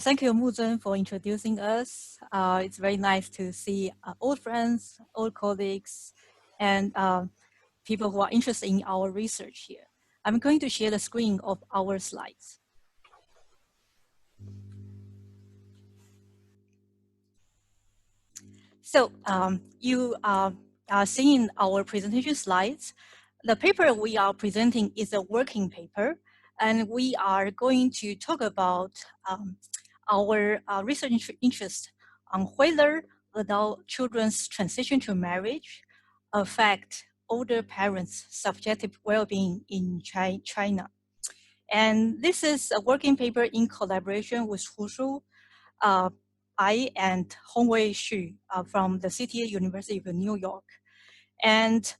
Thank you, Muzhen, for introducing us. It's very nice to see old friends, old colleagues, and people who are interested in our research here. I'm going to share the screen of our slides. So you are seeing our presentation slides. The paper we are presenting is a working paper, and we are going to talk about our research interest on whether adult children's transition to marriage affect older parents' subjective well-being in China. And this is a working paper in collaboration with Hu Shu, I, and Hongwei Xu from the City University of New York. And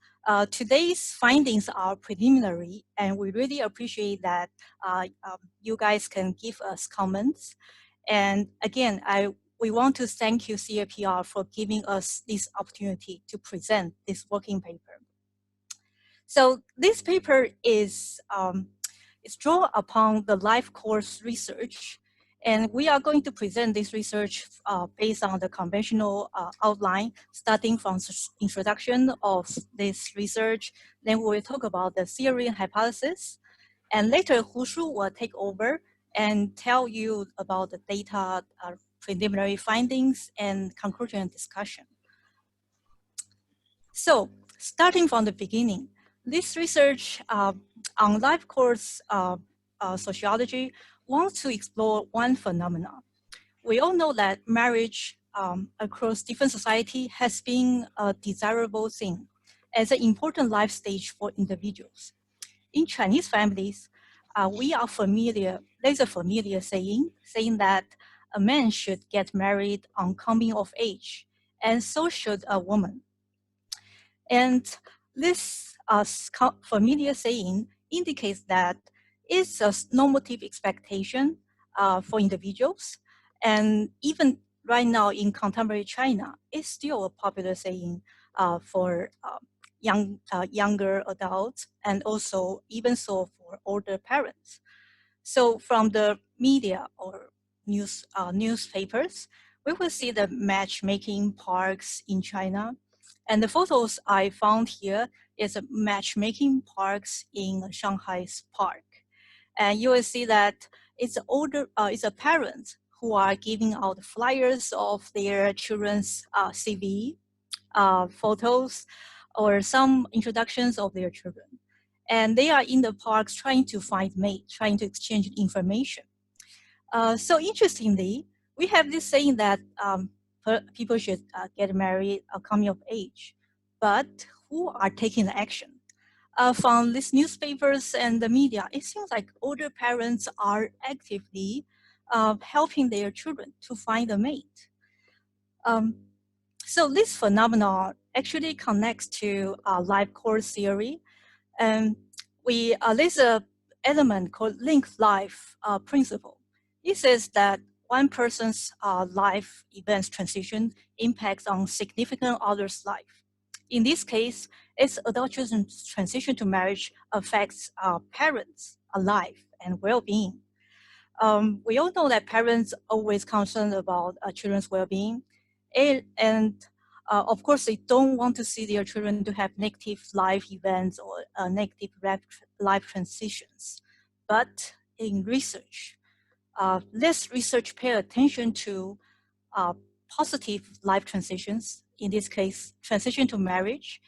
today's findings are preliminary, and we really appreciate that you guys can give us comments. And again, we want to thank you, CAPR, for giving us this opportunity to present this working paper. So this paper is drawn upon the life course research, and we are going to present this research based on the conventional outline, starting from introduction of this research. Then we will talk about the theory and hypothesis, and later Hu Shu will take over and tell you about the data, preliminary findings, and conclusion and discussion. So starting from the beginning, this research on life course sociology wants to explore one phenomenon. We all know that marriage across different society has been a desirable thing as an important life stage for individuals. In Chinese families, we are familiar, there's a familiar saying that a man should get married on coming of age, and so should a woman. And this familiar saying indicates that it's a normative expectation for individuals. And even right now in contemporary China, it's still a popular saying for younger adults, and also even so for older parents. So from the media or newspapers, we will see the matchmaking parks in China. And the photos I found here is a matchmaking parks in Shanghai's park. And you will see that it's a parent who are giving out flyers of their children's CV, photos, or some introductions of their children. And they are in the parks trying to find mate, trying to exchange information. So interestingly, we have this saying that people should get married coming of age, but who are taking the action? From these newspapers and the media, it seems like older parents are actively helping their children to find a mate. So this phenomenon actually connects to life course theory. And there's an element called linked life principle. It says that one person's life events transition impacts on significant other's life. In this case, its adult children's transition to marriage affects parents' life and well-being. We all know that parents are always concerned about children's well-being, and of course, they don't want to see their children to have negative life events or negative life transitions. But in research, let's research pay attention to positive life transitions, in this case, transition to marriage,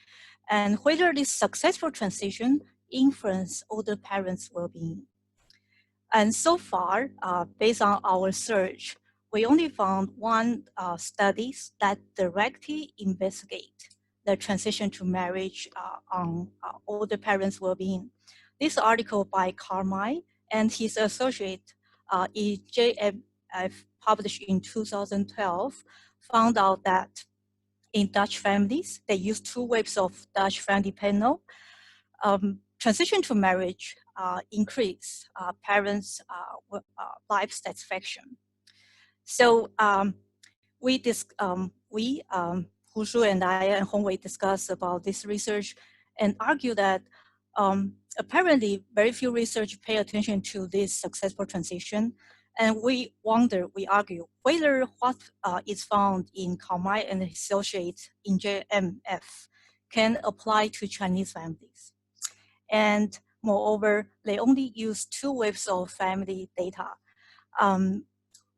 and whether this successful transition influence older parents' well-being. And so far, based on our search, we only found one studies that directly investigate the transition to marriage on older parents' well-being. This article by Carmine and his associate EJMF, published in 2012, found out that in Dutch families, they use two waves of Dutch family panel. Transition to marriage increase parents' life satisfaction. So Hu Shu and I and Hongwei discussed about this research and argue that apparently very few research pay attention to this successful transition. And we argue whether what is found in Carmine and his associates in JMF can apply to Chinese families. And moreover, they only use 2 waves of family data.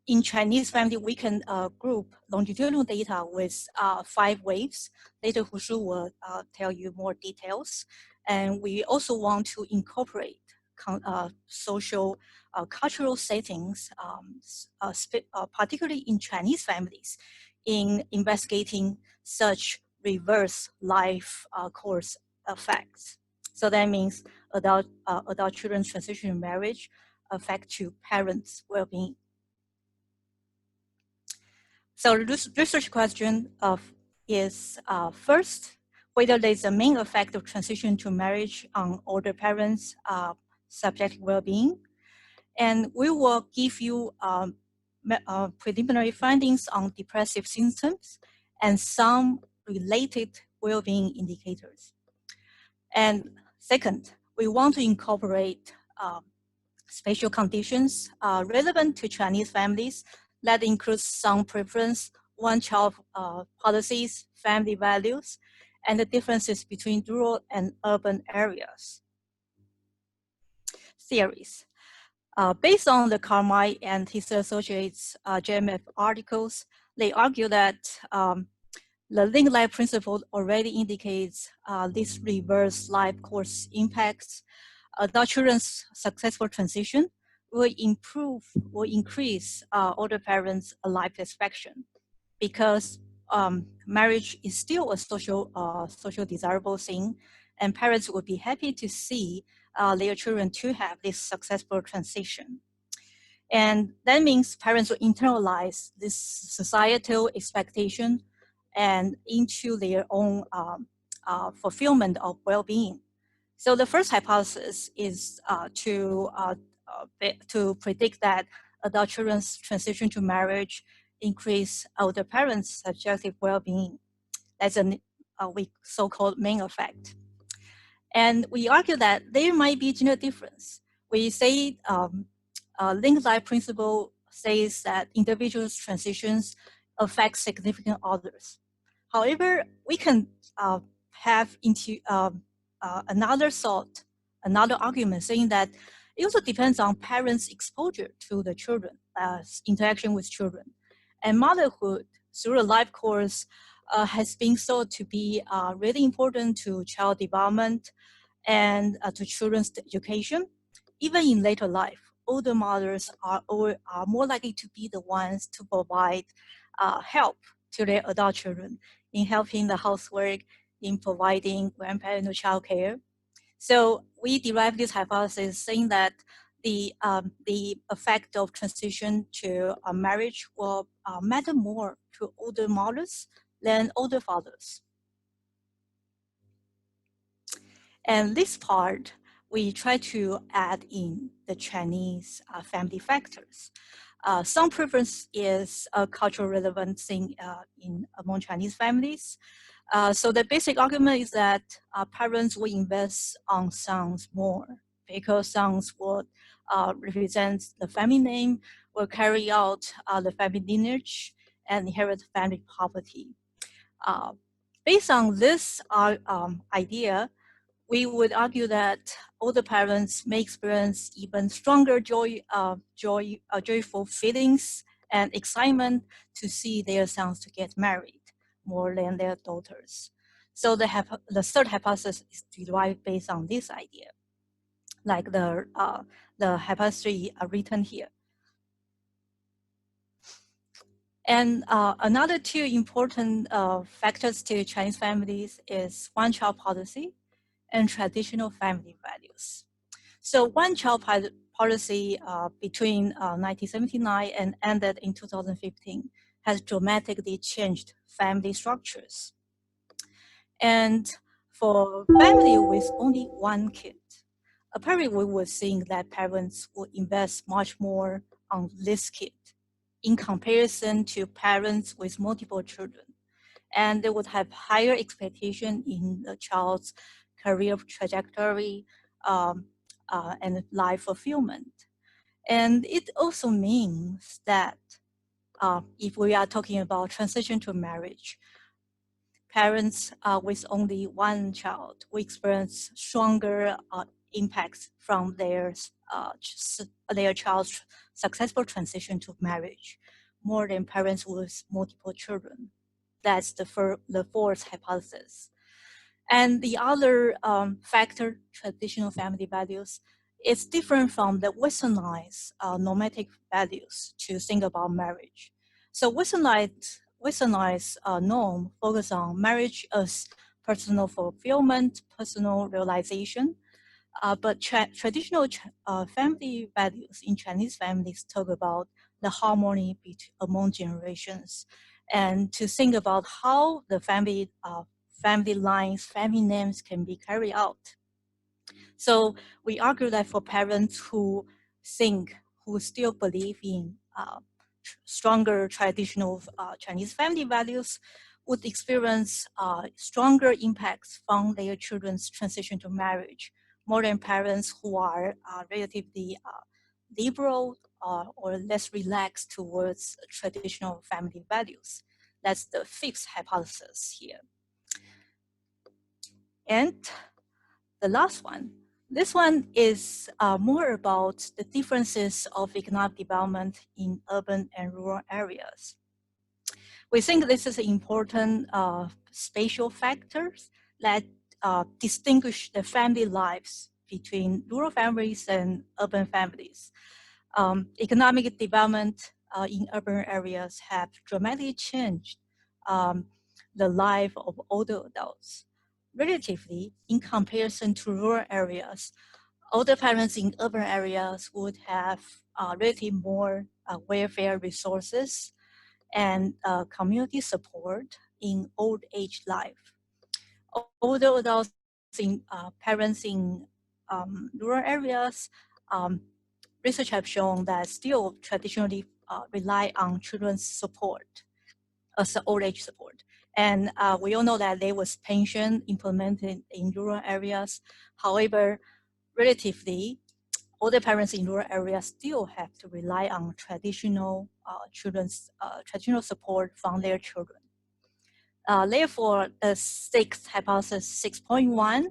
In Chinese family, we can group longitudinal data with 5 waves. Later, Hu Shu will tell you more details. And we also want to incorporate social, cultural settings, particularly in Chinese families, in investigating such reverse life course effects. So that means adult children's transition in marriage affect to parents' well-being. So this research question is first, whether there's a main effect of transition to marriage on older parents' subjective well-being. And we will give you preliminary findings on depressive symptoms and some related well-being indicators. And second, we want to incorporate spatial conditions relevant to Chinese families that includes some preference, one-child policies, family values, and the differences between rural and urban areas. Theories. Based on the Carmine and his associates JMF articles, they argue that the linked life principle already indicates this reverse life course impacts adult children's successful transition will increase older parents' life satisfaction, because marriage is still a social desirable thing, and parents would be happy to see their children to have this successful transition. And that means parents will internalize this societal expectation and into their own fulfillment of well-being. So the first hypothesis is to predict that adult children's transition to marriage increase older parents' subjective well-being. That's a so-called main effect. And we argue that there might be gender difference. We say linked life principle says that individuals' transitions affect significant others. However, we can have into another thought, another argument saying that it also depends on parents' exposure to the children, interaction with children. And motherhood through the life course has been thought to be really important to child development and to children's education. Even in later life, older mothers are more likely to be the ones to provide help to their adult children in helping the housework, in providing grandparental child care. So we derive this hypothesis saying that the effect of transition to a marriage will matter more to older mothers than older fathers. And this part, we try to add in the Chinese family factors. Some preference is a cultural relevant thing among Chinese families. So the basic argument is that parents will invest on sons more because sons would represent the family name, will carry out the family lineage, and inherit family property. Based on this idea, we would argue that older parents may experience even stronger joyful feelings and excitement to see their sons to get married more than their daughters. So the third hypothesis is derived based on this idea, like the hypothesis written here. And another 2 important factors to Chinese families is one-child policy and traditional family values. So one-child policy between 1979 and ended in 2015 has dramatically changed family structures. And for family with only 1 kid, apparently we were seeing that parents would invest much more on this kid in comparison to parents with multiple children. And they would have higher expectation in the child's career trajectory and life fulfillment. And it also means that if we are talking about transition to marriage, parents with only one child will experience stronger impacts from their child's successful transition to marriage, more than parents with multiple children. That's the fourth hypothesis. And the other factor, traditional family values, is different from the westernized normative values to think about marriage. So westernized norm focus on marriage as personal fulfillment, personal realization. But traditional family values in Chinese families talk about the harmony among generations, and to think about how the family lines, family names can be carried out. So we argue that for parents who still believe in stronger traditional Chinese family values, would experience stronger impacts from their children's transition to marriage, more than parents who are relatively liberal or less relaxed towards traditional family values. That's the fifth hypothesis here. And the last one, this one is more about the differences of economic development in urban and rural areas. We think this is important spatial factors that distinguish the family lives between rural families and urban families. Economic development in urban areas have dramatically changed the life of older adults. Relatively, in comparison to rural areas, older parents in urban areas would have relatively more welfare resources and community support in old age life. Older adults parents in rural areas, research have shown that still traditionally rely on children's support as old age support. And we all know that there was pension implemented in rural areas. However, relatively, older parents in rural areas still have to rely on traditional traditional support from their children. Therefore, the sixth hypothesis, 6.1,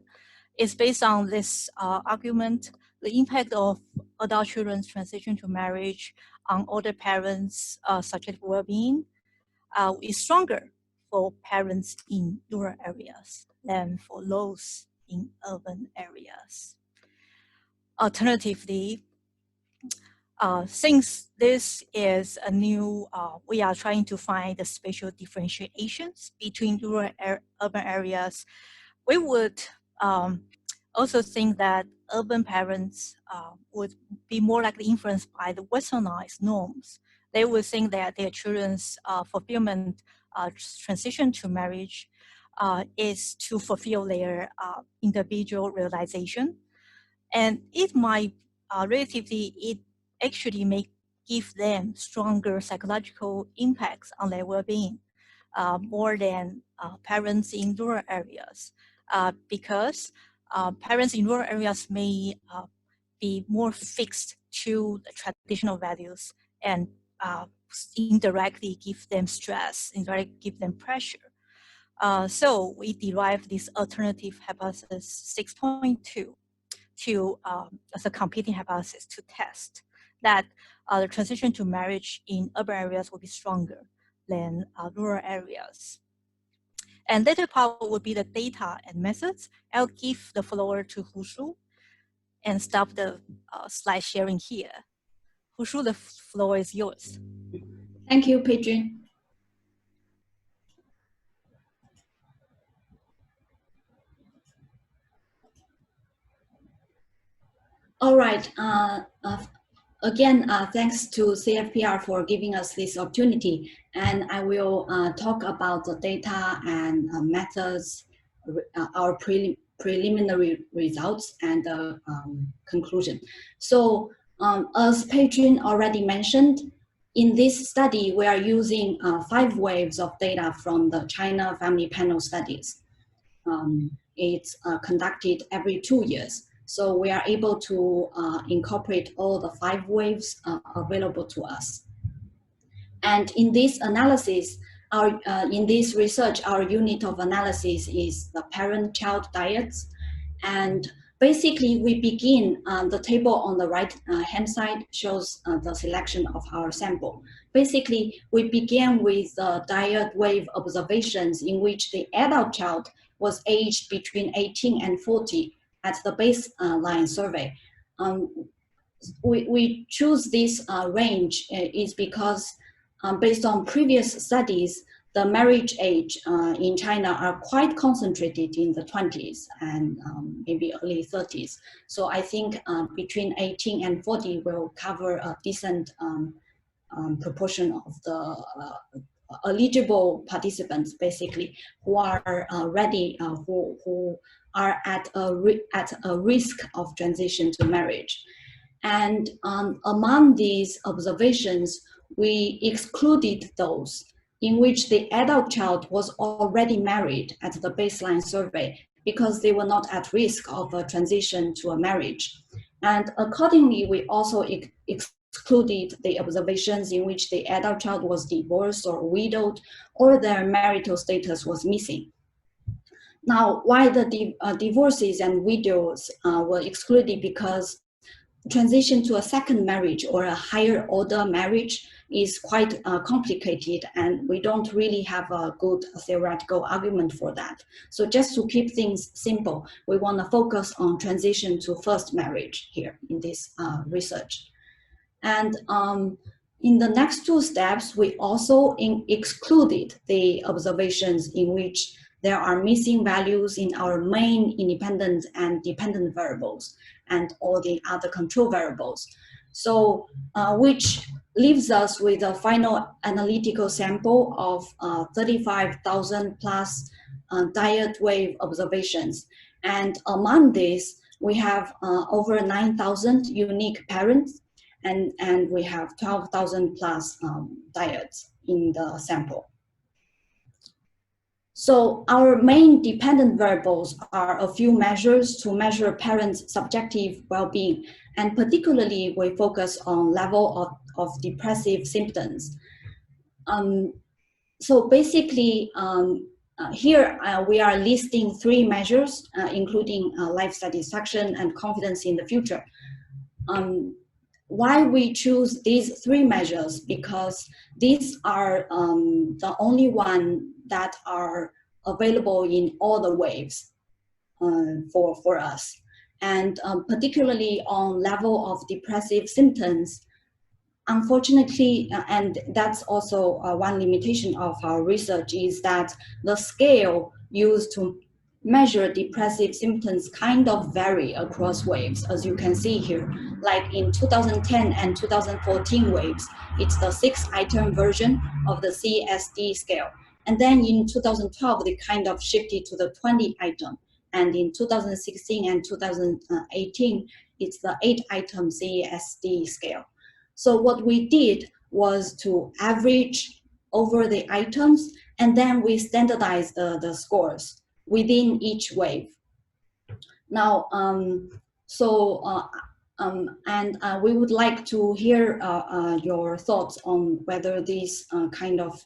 is based on this argument. The impact of adult children's transition to marriage on older parents' subjective well-being is stronger for parents in rural areas than for those in urban areas. Alternatively, since this is a new, we are trying to find the spatial differentiations between rural urban areas, we would also think that urban parents would be more likely influenced by the westernized norms. They would think that their children's fulfillment transition to marriage is to fulfill their individual realization. And it might it actually may give them stronger psychological impacts on their well-being more than parents in rural areas, because parents in rural areas may be more fixed to the traditional values and indirectly give them stress, indirectly give them pressure. So we derive this alternative hypothesis 6.2 to as a competing hypothesis to test that the transition to marriage in urban areas will be stronger than rural areas. And later part would be the data and methods. I'll give the floor to Hushu and stop the slide sharing here. Hushu, the floor is yours. Thank you, Pedro. All right. Again, thanks to CFPR for giving us this opportunity. And I will talk about the data and methods, our preliminary results and the conclusion. So as Pedro already mentioned, in this study, we are using 5 waves of data from the China Family Panel Studies. It's conducted every 2 years. So we are able to incorporate all the 5 waves available to us. And in this analysis, in this research, our unit of analysis is the parent-child dyads. And basically, we begin, the table on the right hand side shows the selection of our sample. Basically, we began with the dyad wave observations in which the adult child was aged between 18 and 40 at the baseline survey. We choose this range is because based on previous studies, the marriage age in China are quite concentrated in the 20s and maybe early 30s. So I think between 18 and 40 will cover a decent proportion of the eligible participants, basically, who are ready, who are at a risk of transition to marriage. And among these observations, we excluded those in which the adult child was already married at the baseline survey because they were not at risk of a transition to a marriage. And accordingly, we also excluded the observations in which the adult child was divorced or widowed or their marital status was missing. Now, why the divorces and widows were excluded? Because transition to a second marriage or a higher order marriage is quite complicated, and we don't really have a good theoretical argument for that. So just to keep things simple, we want to focus on transition to first marriage here in this research. And in the next 2 steps, we also excluded the observations in which there are missing values in our main independent and dependent variables and all the other control variables. So which leaves us with a final analytical sample of 35,000 plus dyad wave observations. And among these, we have over 9,000 unique parents, and we have 12,000 plus dyads in the sample. So our main dependent variables are a few measures to measure parents' subjective well-being, and particularly we focus on level of depressive symptoms. So basically, here we are listing 3 measures, including life satisfaction and confidence in the future. Why we choose these 3 measures? Because these are the only one that are available in all the waves for us. And particularly on level of depressive symptoms, unfortunately, and that's also one limitation of our research, is that the scale used to measure depressive symptoms kind of vary across waves, as you can see here. Like in 2010 and 2014 waves, it's the 6-item version of the CSD scale. And then in 2012, they kind of shifted to the 20-item. And in 2016 and 2018, it's the 8-item CSD scale. So what we did was to average over the items, and then we standardized the scores within each wave. Now, we would like to hear your thoughts on whether this kind of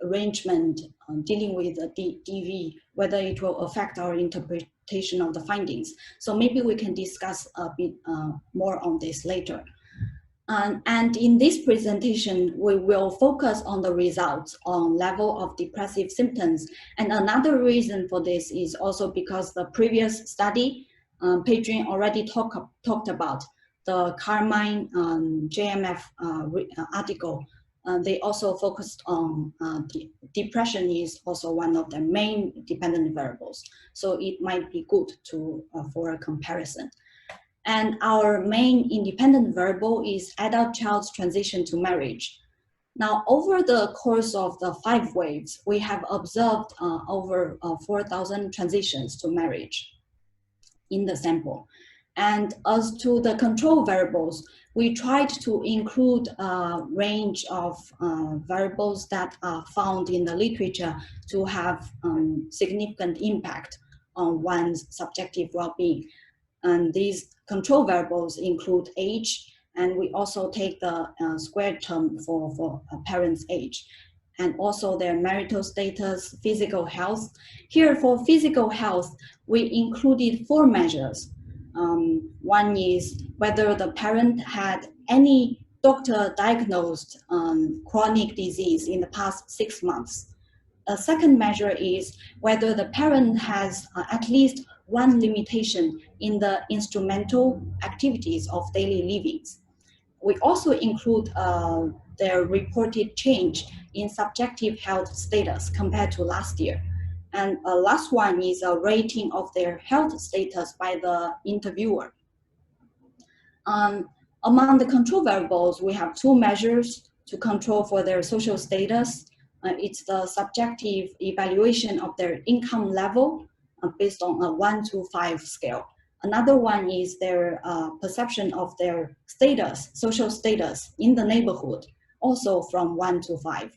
arrangement dealing with the DV, whether it will affect our interpretation of the findings. So maybe we can discuss a bit more on this later. And in this presentation, we will focus on the results on level of depressive symptoms. And another reason for this is also because the previous study, Pedrin already talked about the Carmine JMF article. They also focused on depression is also one of the main dependent variables. So it might be good to for a comparison. And our main independent variable is adult child's transition to marriage. Now, over the course of the 5 waves, we have observed over 4,000 transitions to marriage in the sample. And as to the control variables, we tried to include a range of variables that are found in the literature to have significant impact on one's subjective well-being. And these control variables include age, and we also take the square term for a parent's age, and also their marital status, physical health. Here for physical health, we included 4 measures. One is whether the parent had any doctor diagnosed chronic disease in the past 6 months. A second measure is whether the parent has at least one limitation in the instrumental activities of daily living. We also include their reported change in subjective health status compared to last year. And last one is a rating of their health status by the interviewer. Among the control variables, we have 2 measures to control for their social status. It's the subjective evaluation of their income level based on a 1 to 5 scale. Another one is their perception of their status, social status in the neighborhood, also from 1 to 5.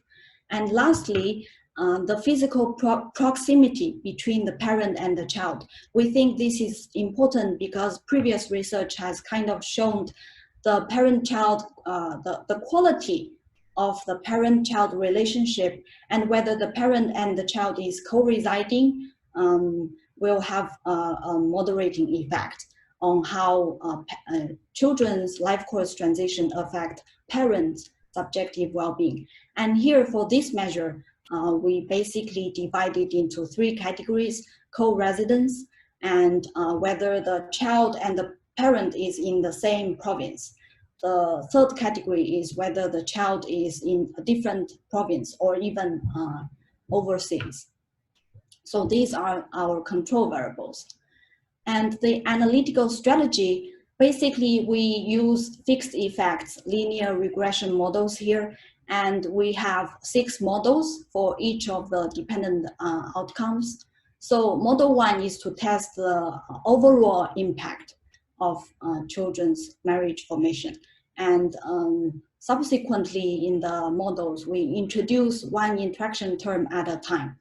And lastly, the physical proximity between the parent and the child. We think this is important because previous research has kind of shown the parent-child, the quality of the parent-child relationship and whether the parent and the child is co-residing will have a moderating effect on how children's life course transition affect parents' subjective well-being. And here for this measure, we basically divide it into 3 categories: co-residence, and whether the child and the parent is in the same province. The third category is whether the child is in a different province or even overseas. So these are our control variables. And the analytical strategy, basically we use fixed effects, linear regression models here, and we have 6 models for each of the dependent outcomes. So model 1 is to test the overall impact of children's marriage formation. And subsequently in the models, we introduce one interaction term at a time.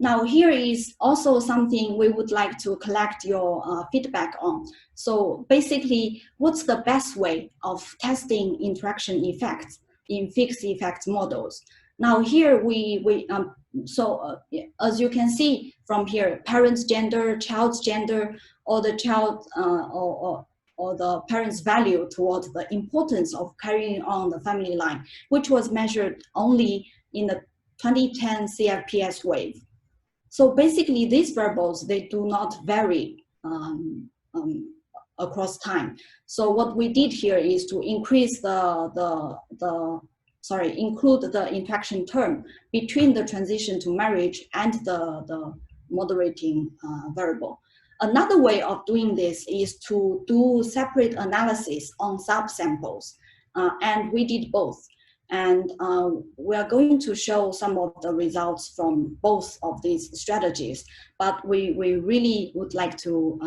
Now here is also something we would like to collect your feedback on. So basically, what's the best way of testing interaction effects in fixed effects models? Now here as you can see from here, parent's gender, child's gender, or the child or the parent's value towards the importance of carrying on the family line, which was measured only in the 2010 CFPS wave. So basically these variables, they do not vary across time. So what we did here is to increase include the interaction term between the transition to marriage and the moderating variable. Another way of doing this is to do separate analysis on subsamples, and we did both. And we are going to show some of the results from both of these strategies, but we really would like to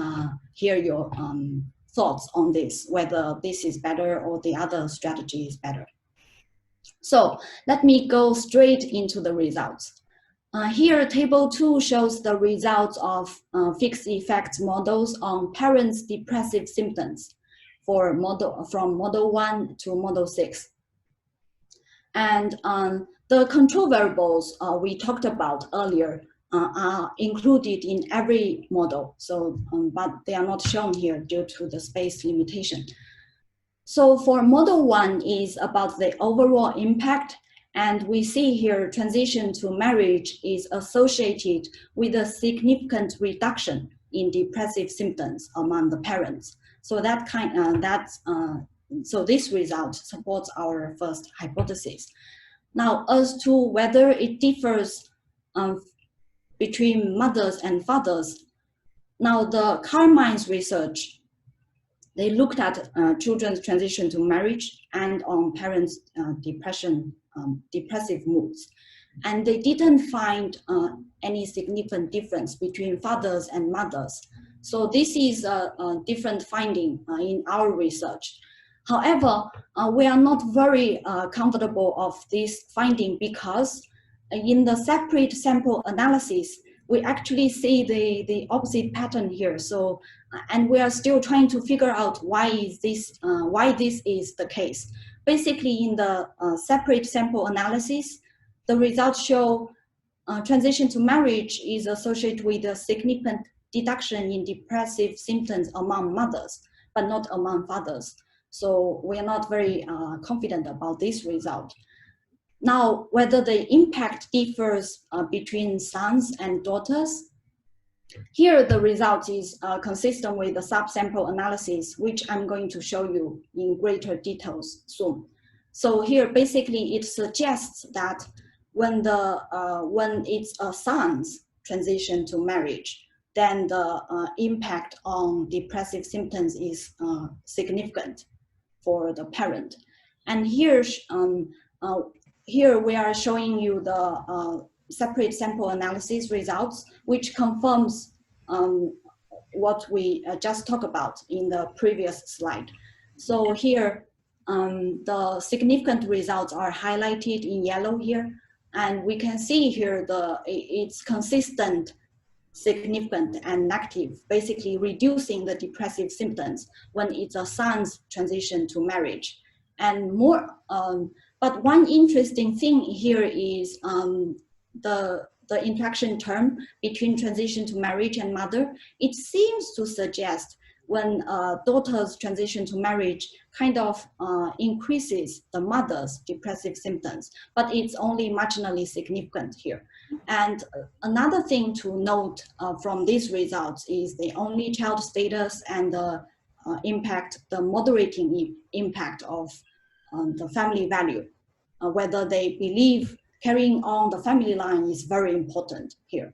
hear your thoughts on this, whether this is better or the other strategy is better. So let me go straight into the results. Here, table 2 shows the results of fixed effects models on parents' depressive symptoms from model 1 to model 6. And the control variables we talked about earlier are included in every model, so but they are not shown here due to the space limitation. So for model 1 is about the overall impact, and we see here transition to marriage is associated with a significant reduction in depressive symptoms among the parents. So that so this result supports our first hypothesis. Now, as to whether it differs between mothers and fathers, now the Carmine's research, they looked at children's transition to marriage and on parents' depressive moods. And they didn't find any significant difference between fathers and mothers. So this is a different finding in our research. However, we are not very comfortable of this finding because in the separate sample analysis, we actually see the opposite pattern here. So, and we are still trying to figure out why this is the case. Basically, in the separate sample analysis, the results show transition to marriage is associated with a significant reduction in depressive symptoms among mothers, but not among fathers. So we are not very confident about this result. Now, whether the impact differs between sons and daughters, here the result is consistent with the subsample analysis, which I'm going to show you in greater details soon. So here, basically, it suggests that when it's a son's transition to marriage, then the impact on depressive symptoms is significant for the parent. And here, here we are showing you the separate sample analysis results, which confirms what we just talked about in the previous slide. So here, the significant results are highlighted in yellow here, and we can see here it's consistent, significant, and negative, basically reducing the depressive symptoms when it's a son's transition to marriage. And more, but one interesting thing here is the interaction term between transition to marriage and mother. It seems to suggest when daughter's transition to marriage kind of increases the mother's depressive symptoms, but it's only marginally significant here. And another thing to note from these results is the only child status and the impact, the moderating impact of the family value, whether they believe carrying on the family line is very important here.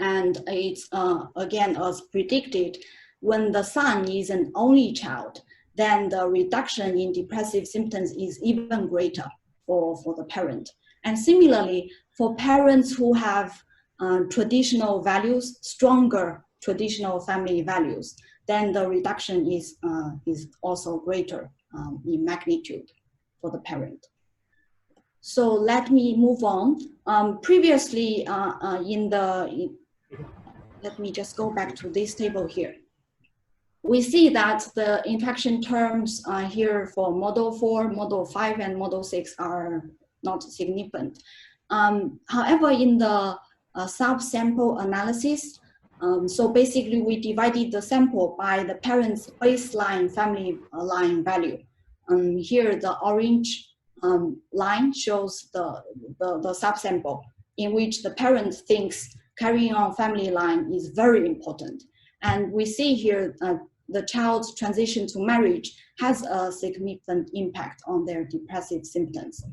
And it's, again, as predicted, when the son is an only child, then the reduction in depressive symptoms is even greater for the parent. And similarly, for parents who have traditional values, stronger traditional family values, then the reduction is also greater in magnitude for the parent. So let me move on. Previously, let me just go back to this table here. We see that the interaction terms here for model 4, model 5, and model 6 are not significant. However, in the subsample analysis, so basically we divided the sample by the parent's baseline family line value. Here the orange line shows the subsample in which the parent thinks carrying on family line is very important. And we see here the child's transition to marriage has a significant impact on their depressive symptoms.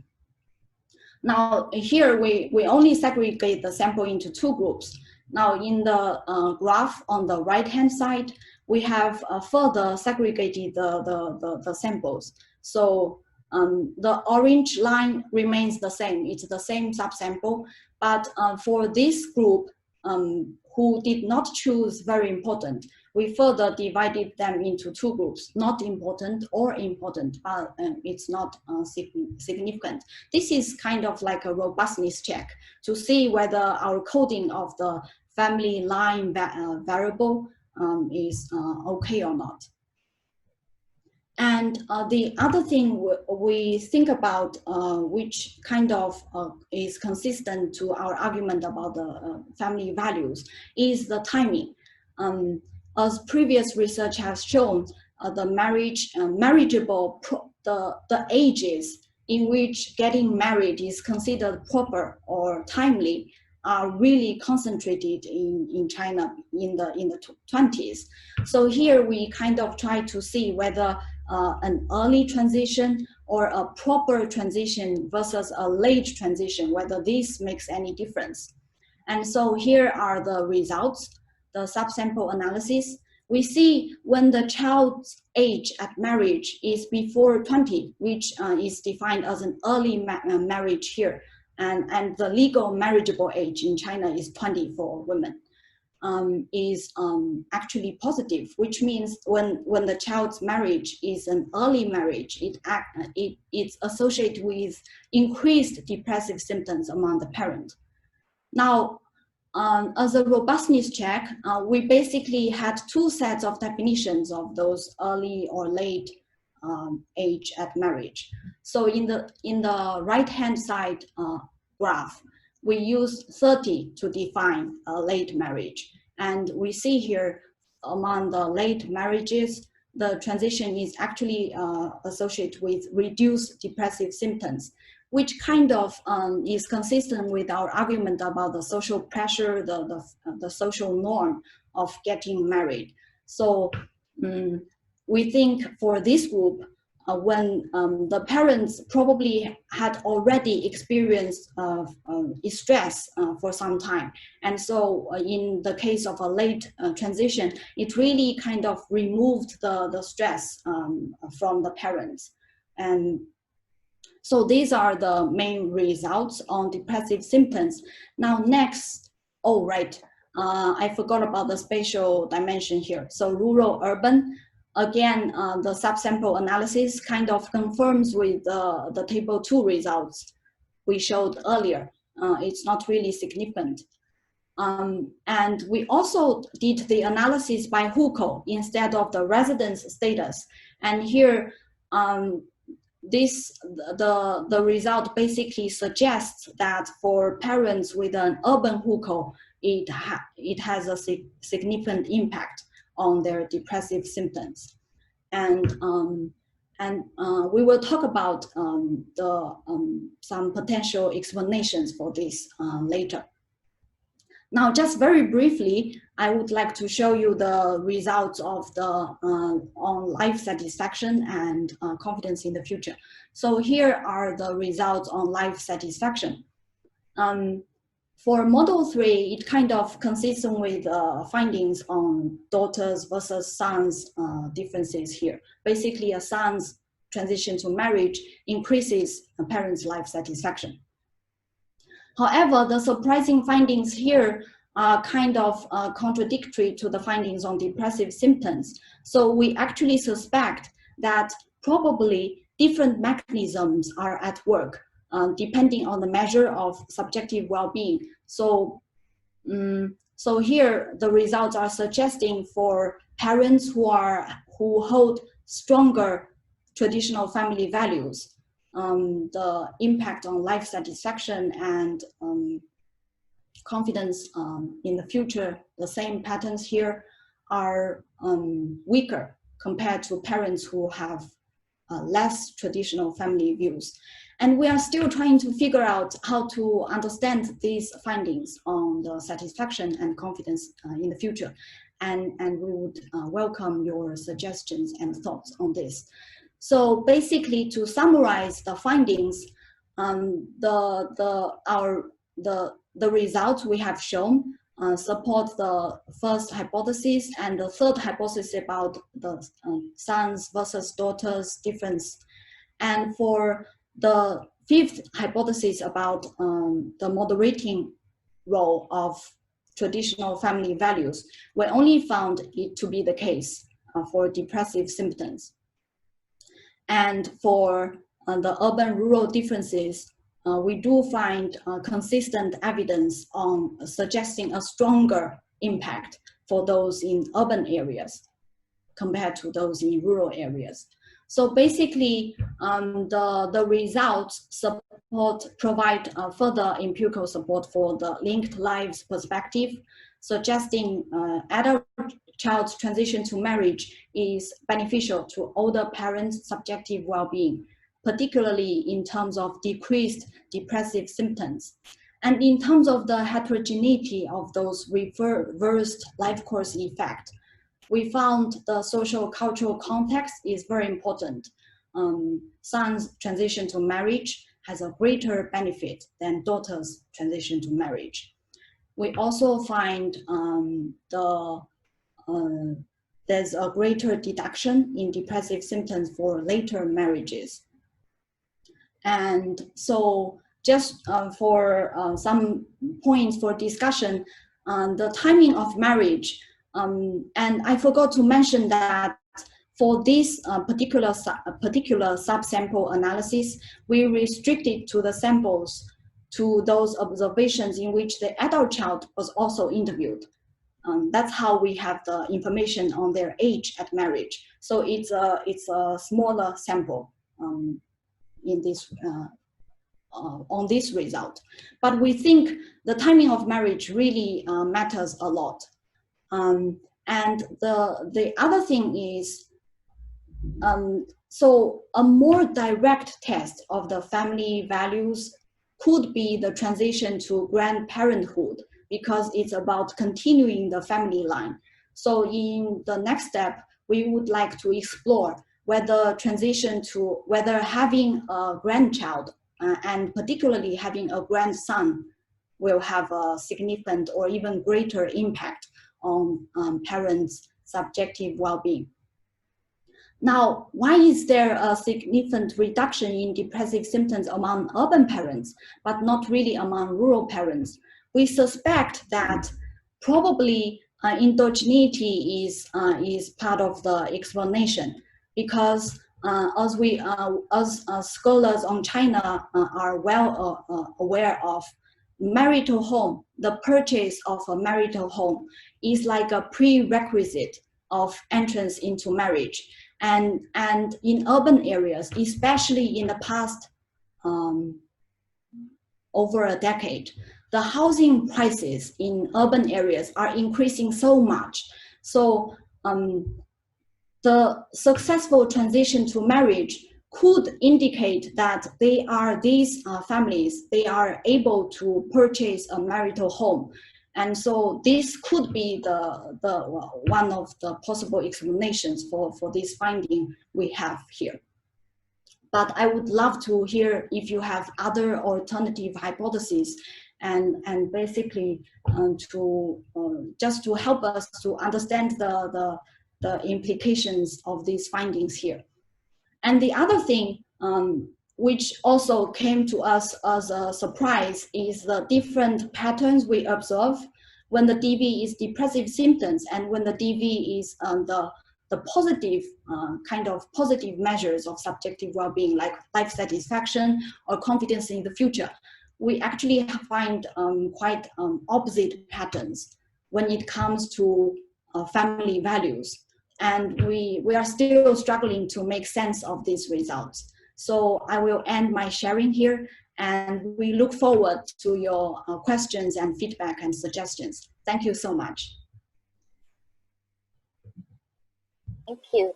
Now here we only segregate the sample into 2 groups. Now in the graph on the right-hand side, we have further segregated the samples. So the orange line remains the same. It's the same subsample, but for this group who did not choose very important, we further divided them into 2 groups, not important or important, but it's not significant. This is kind of like a robustness check to see whether our coding of the family line variable is okay or not. And the other thing we think about, which kind of is consistent to our argument about the family values, is the timing. As previous research has shown, the the ages in which getting married is considered proper or timely are really concentrated in China in the 20s. So here we kind of try to see whether an early transition or a proper transition versus a late transition, whether this makes any difference. And so here are the results, the subsample analysis. We see when the child's age at marriage is before 20, which is defined as an early marriage here, and the legal marriageable age in China is 20 for women, is actually positive, which means when the child's marriage is an early marriage, it's associated with increased depressive symptoms among the parent. Now, as a robustness check, we basically had two sets of definitions of those early or late age at marriage. So in the right-hand side graph, we use 30 to define a late marriage. And we see here among the late marriages, the transition is actually associated with reduced depressive symptoms, which kind of is consistent with our argument about the social pressure, the social norm of getting married. So we think for this group, when the parents probably had already experienced stress for some time. And so in the case of a late transition, it really kind of removed the stress from the parents. And so these are the main results on depressive symptoms. Now next, oh right, I forgot about the spatial dimension here. So rural, urban, again, the subsample analysis kind of confirms with the table 2 results we showed earlier. It's not really significant. And we also did the analysis by hukou instead of the residence status. And here, the result basically suggests that for parents with an urban hukou, it has a significant impact on their depressive symptoms. And we will talk about some potential explanations for this later. Now, just very briefly, I would like to show you the results of the on life satisfaction and confidence in the future. So here are the results on life satisfaction. For model 3, it kind of consistent with findings on daughters versus sons differences here. Basically, a son's transition to marriage increases a parent's life satisfaction. However, the surprising findings here are kind of contradictory to the findings on depressive symptoms. So we actually suspect that probably different mechanisms are at work depending on the measure of subjective well-being. So, so here the results are suggesting for parents who hold stronger traditional family values, the impact on life satisfaction and confidence in the future, the same patterns here are weaker compared to parents who have less traditional family views. And we are still trying to figure out how to understand these findings on the satisfaction and confidence in the future. And we would welcome your suggestions and thoughts on this. So basically, to summarize the findings, the results we have shown support the first hypothesis and the third hypothesis about the sons versus daughters difference. And for the fifth hypothesis about the moderating role of traditional family values, we only found it to be the case for depressive symptoms. And for the urban-rural differences, we do find consistent evidence on suggesting a stronger impact for those in urban areas compared to those in rural areas. So basically, the results provide further empirical support for the linked lives perspective, suggesting adult child's transition to marriage is beneficial to older parents' subjective well-being, particularly in terms of decreased depressive symptoms. And in terms of the heterogeneity of those reversed life course effect, we found the social cultural context is very important. Sons' transition to marriage has a greater benefit than daughters' transition to marriage. We also find there's a greater deduction in depressive symptoms for later marriages. And so just for some points for discussion, the timing of marriage, and I forgot to mention that for this particular subsample analysis, we restricted to the samples to those observations in which the adult child was also interviewed. That's how we have the information on their age at marriage. So it's a smaller sample in this on this result. But we think the timing of marriage really matters a lot. And the other thing is, so a more direct test of the family values could be the transition to grandparenthood, because it's about continuing the family line. So in the next step, we would like to explore whether having a grandchild and particularly having a grandson will have a significant or even greater impact on parents' subjective well-being. Now, why is there a significant reduction in depressive symptoms among urban parents, but not really among rural parents? We suspect that probably endogeneity is part of the explanation, because as scholars on China are well aware of, marital home, the purchase of a marital home is like a prerequisite of entrance into marriage. And in urban areas, especially in the past over a decade, the housing prices in urban areas are increasing so much. So the successful transition to marriage could indicate that these families, they are able to purchase a marital home. And so this could be one of the possible explanations for this finding we have here. But I would love to hear if you have other alternative hypotheses, and basically just to help us to understand the implications of these findings here. And the other thing which also came to us as a surprise is the different patterns we observe when the DV is depressive symptoms and when the DV is the positive kind of positive measures of subjective well-being, like life satisfaction or confidence in the future. We actually find quite opposite patterns when it comes to family values. And we are still struggling to make sense of these results. So I will end my sharing here, and we look forward to your questions and feedback and suggestions. Thank you so much. Thank you,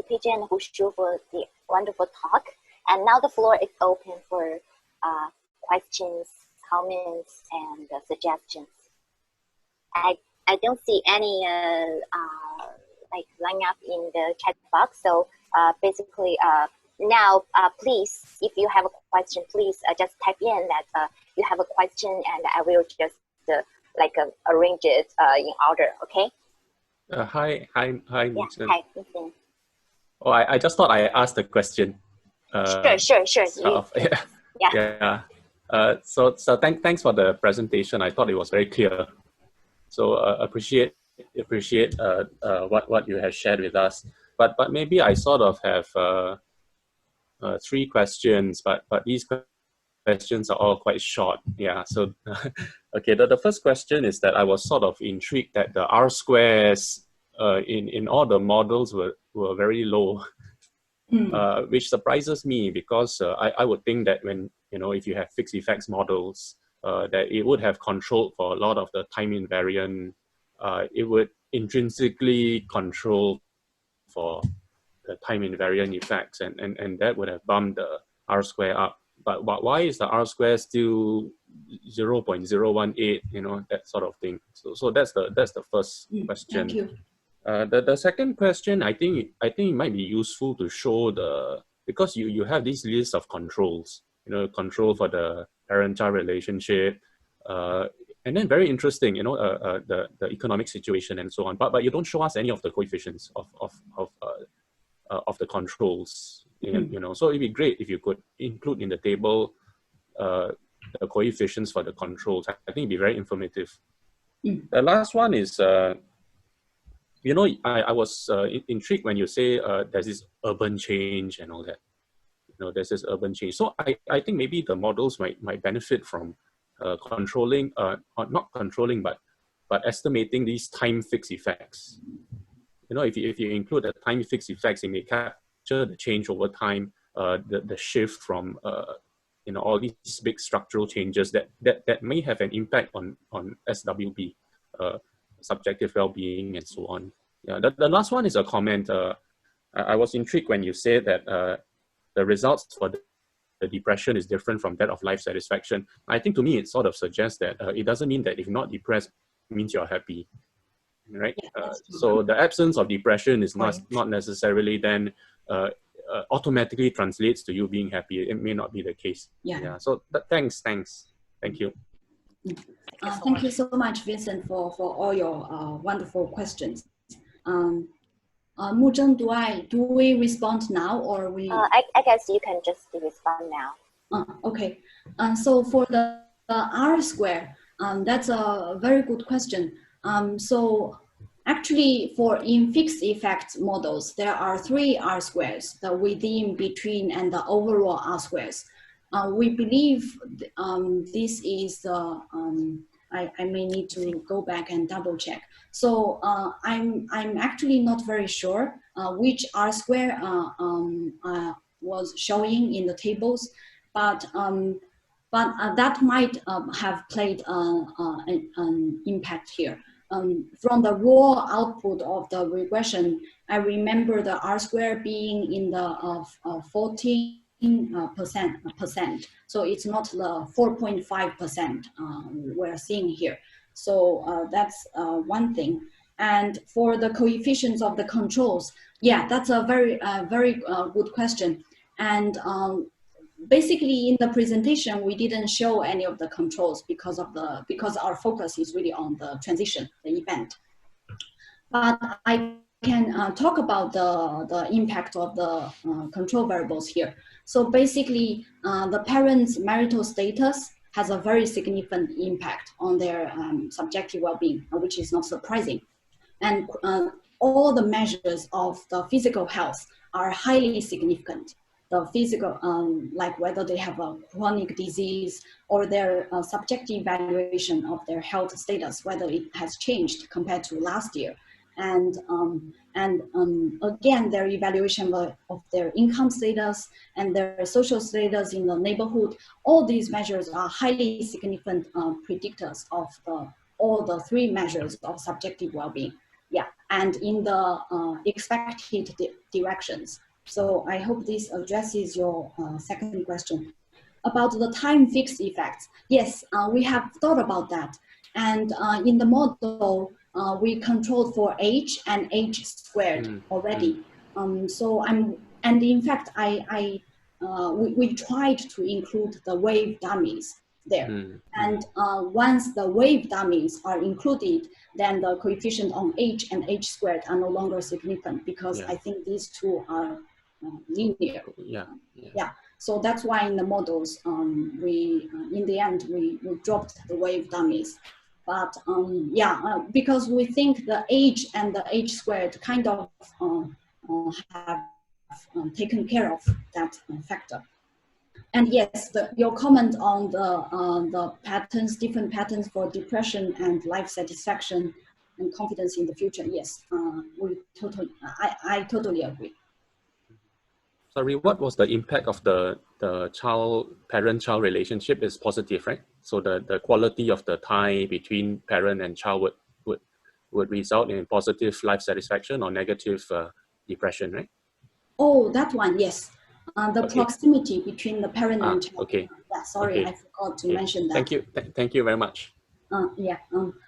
PJ and Hushu, for the wonderful talk. And now the floor is open for questions, comments, and suggestions. I don't see any like line up in the chat box. So basically now, please, if you have a question, please just type in that you have a question, and I will just arrange it in order. Okay. Hi, Nixon. Hi, Nixon. Oh, I just thought I asked the question. Sure. Yeah. So thanks for the presentation. I thought it was very clear. So appreciate what you have shared with us. But maybe I sort of have three questions, but these questions are all quite short. Yeah. So okay, the first question is that I was sort of intrigued that the R squares in all the models were very low, which surprises me, because I would think that when, if you have fixed effects models, that it would have controlled for a lot of the time invariant. It would intrinsically control for the time invariant effects, and that would have bumped the R square up. But why is the R square still 0.018? That sort of thing. So that's the first question. Thank you. The second question, I think it might be useful to show because you have this list of controls, control for the parent-child relationship, and then very interesting, the economic situation and so on. But you don't show us any of the coefficients of the controls. So it'd be great if you could include in the table the coefficients for the controls. I think it'd be very informative. The last one is, I was intrigued when you say there's this urban change and all that. there's this urban change. So I think maybe the models might benefit from controlling, or not controlling, but estimating these time fixed effects. If you include the time fixed effects, it may capture the change over time, the shift from all these big structural changes that may have an impact on SWB, subjective well-being, and so on. Yeah, the last one is a comment. I was intrigued when you said that the results for the depression is different from that of life satisfaction. I think to me it sort of suggests that it doesn't mean that if you're not depressed means you're happy, right? Yeah, so the absence of depression is not necessarily then automatically translates to you being happy. It may not be the case. Yeah. So thanks. Thank you. Thank you so much, Vincent, for all your wonderful questions. Muzheng, do we respond now, or we? I guess you can just respond now. Okay. So for the R square, that's a very good question. So actually, in fixed effect models, there are 3 R squares: the within, between, and the overall R squares. We believe this is the. I may need to go back and double check. So I'm actually not very sure which R square was showing in the tables, but that might have played an impact here. From the raw output of the regression, I remember the R square being in the 14%. So it's not the 4.5% we're seeing here. So that's one thing. And for the coefficients of the controls, yeah, that's a very good question. And basically in the presentation, we didn't show any of the controls because our focus is really on the transition, the event. But I can talk about the impact of the control variables here. So basically, the parents' marital status has a very significant impact on their subjective well-being, which is not surprising. And all the measures of the physical health are highly significant. The physical, like whether they have a chronic disease or their subjective evaluation of their health status, whether it has changed compared to last year. And again, their evaluation of their income status and their social status in the neighborhood, all these measures are highly significant predictors of all the 3 measures of subjective well-being. Yeah, and in the expected directions. So I hope this addresses your second question. About the time fixed effects, yes, we have thought about that. And in the model, we controlled for age and age squared already. And in fact, we tried to include the wave dummies there. And once the wave dummies are included, then the coefficient on age and age squared are no longer significant because I think these 2 are linear. Yeah. So that's why in the models, in the end, we dropped the wave dummies. But because we think the age and the age squared kind of have taken care of that factor. And yes, your comment on the patterns, different patterns for depression and life satisfaction and confidence in the future, yes, I totally agree. Sorry, what was the impact of the parent-child relationship is positive, right? So the quality of the tie between parent and child would result in positive life satisfaction or negative depression, right? Oh, that one, yes. The proximity between the parent and child. Okay. Yeah, sorry, I forgot to mention that. Thank you. Thank you very much.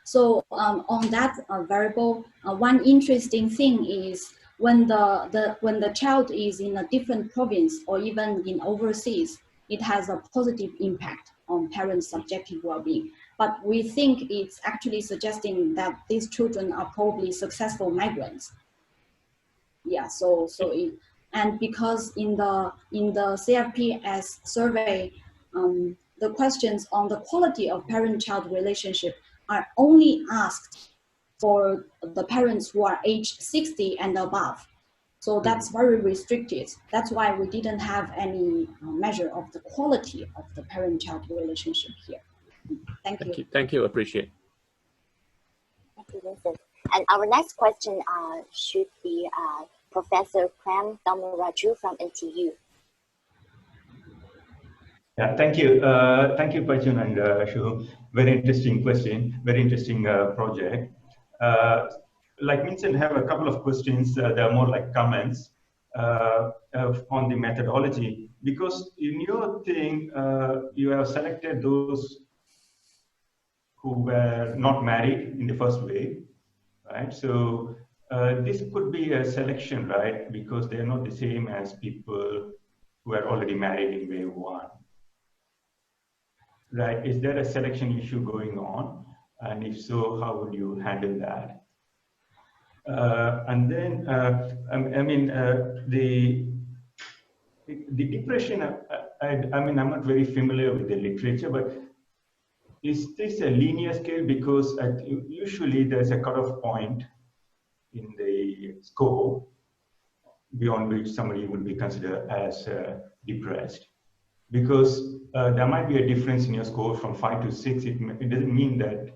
So on that variable, one interesting thing is when the child is in a different province or even in overseas, it has a positive impact on parents' subjective well-being. But we think it's actually suggesting that these children are probably successful migrants. Yeah. And because in the CFPS survey, the questions on the quality of parent-child relationship are only asked for the parents who are age 60 and above. So that's very restricted. That's why we didn't have any measure of the quality of the parent-child relationship here. Thank you. Thank you. Appreciate. Thank you, Vincent. And our next question should be Professor Prem Thamaraju from NTU. Yeah, thank you. Thank you, Pachun and Shu. Very interesting question, very interesting project. Like Vincent, have a couple of questions. They are more like comments on the methodology. Because in your thing, you have selected those who were not married in the first wave, right? So this could be a selection, right? Because they're not the same as people who are already married in wave one. Right, is there a selection issue going on? And if so, how would you handle that? And then, I mean, the depression, I mean, I'm not very familiar with the literature, but is this a linear scale? Because usually there's a cutoff point in the score beyond which somebody would be considered as depressed. Because there might be a difference in your score from 5 to 6. It doesn't mean that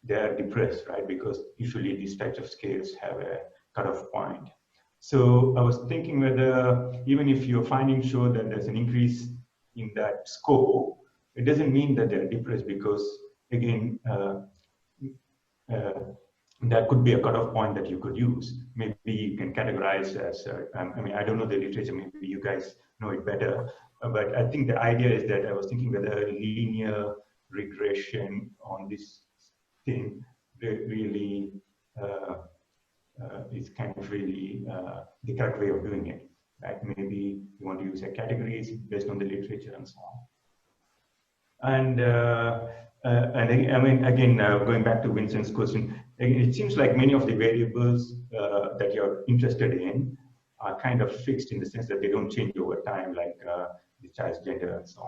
they're depressed, right? Because usually these types of scales have a cutoff point. So I was thinking whether even if your findings show that there's an increase in that score, it doesn't mean that they're depressed because, again, that could be a cutoff point that you could use. Maybe you can categorize as, I mean, I don't know the literature, maybe you guys know it better, but I think the idea is that I was thinking whether linear regression on this thing really is kind of really the correct way of doing it, right? Maybe you want to use a categories based on the literature and so on. And I mean, again, going back to Vincent's question, it seems like many of the variables that you're interested in are kind of fixed in the sense that they don't change over time, like the child's gender and so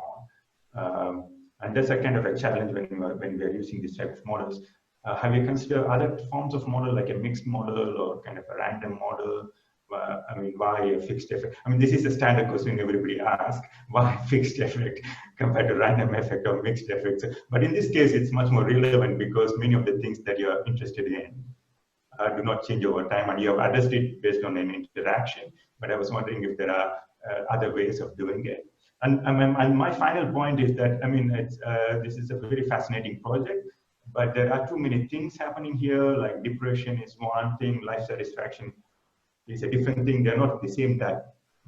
on. And that's a kind of a challenge when we're using this type of models. Have you considered other forms of model, like a mixed model or kind of a random model? I mean, why a fixed effect? I mean, this is a standard question everybody asks, why fixed effect compared to random effect or mixed effects? But in this case, it's much more relevant because many of the things that you're interested in do not change over time, and you have addressed it based on an interaction. But I was wondering if there are other ways of doing it. And my final point is that, I mean, this is a very fascinating project, but there are too many things happening here, like depression is one thing, life satisfaction is a different thing. They're not the same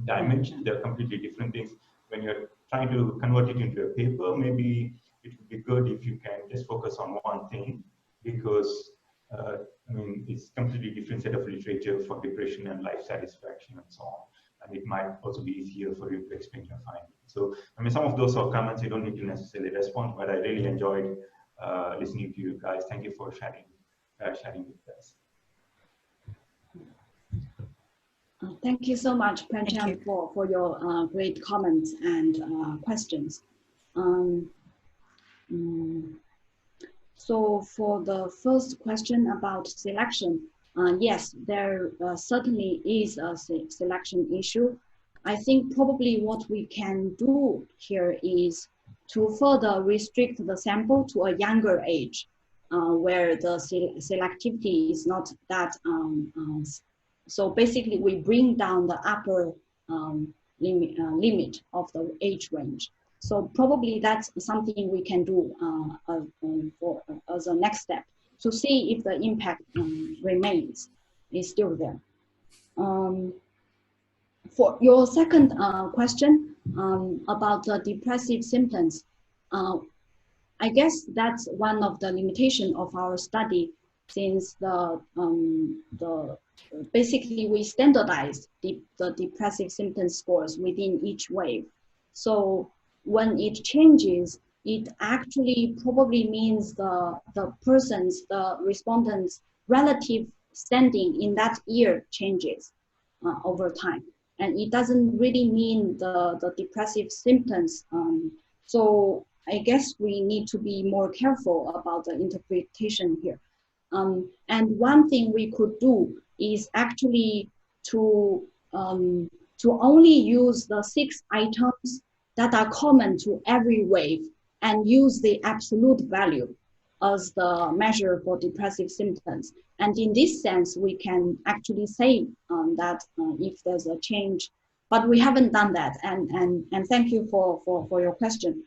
dimension, they're completely different things. When you're trying to convert it into a paper, maybe it would be good if you can just focus on one thing, because I mean, it's completely different set of literature for depression and life satisfaction and so on. And it might also be easier for you to explain your findings. So, I mean, some of those are comments you don't need to necessarily respond, but I really enjoyed listening to you guys. Thank you for sharing with us. Thank you so much, Prem, for your great comments and questions. So for the first question about selection, yes, there certainly is a selection issue. I think probably what we can do here is to further restrict the sample to a younger age, where the selectivity is not that. So basically, we bring down the upper limit of the age range. So probably that's something we can do as a next step to see if the impact remains, is still there. For your second question about the depressive symptoms, I guess that's one of the limitations of our study, since basically we standardized the depressive symptom scores within each wave. So when it changes, it actually probably means the respondent's relative standing in that year changes over time. And it doesn't really mean the depressive symptoms. So I guess we need to be more careful about the interpretation here. And one thing we could do is actually to only use the 6 items that are common to every wave and use the absolute value as the measure for depressive symptoms. And in this sense, we can actually say that if there's a change, but we haven't done that. And thank you for your question,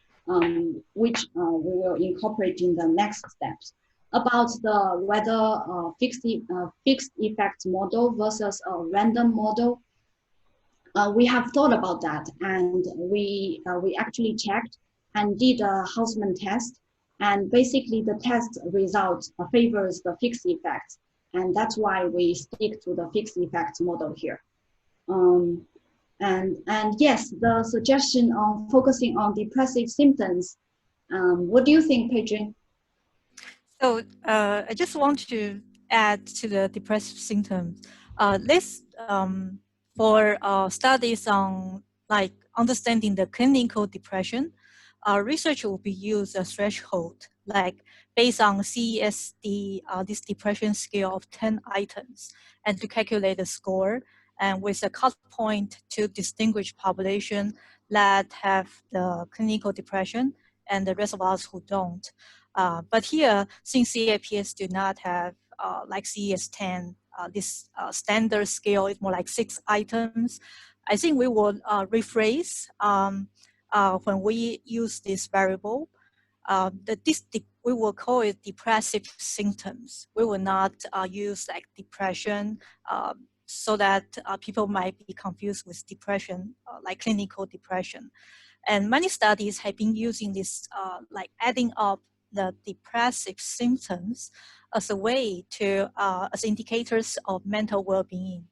which we will incorporate in the next steps. About the whether fixed effect model versus a random model, we have thought about that, and we actually checked and did a Hausman test, and basically the test result favors the fixed effect, and that's why we stick to the fixed effect model here. And yes, the suggestion on focusing on depressive symptoms. What do you think, Pedro? So I just want to add to the depressive symptoms. For studies on like understanding the clinical depression, research will be used a threshold, like based on CESD, this depression scale of 10 items, and to calculate the score, and with a cut point to distinguish population that have the clinical depression and the rest of us who don't. But here, since CAPS do not have like CES10, this standard scale is more like 6 items, I think we will rephrase when we use this variable. We will call it depressive symptoms. We will not use like depression so that people might be confused with depression, like clinical depression. And many studies have been using this, like adding up the depressive symptoms as a way to, as indicators of mental well-being,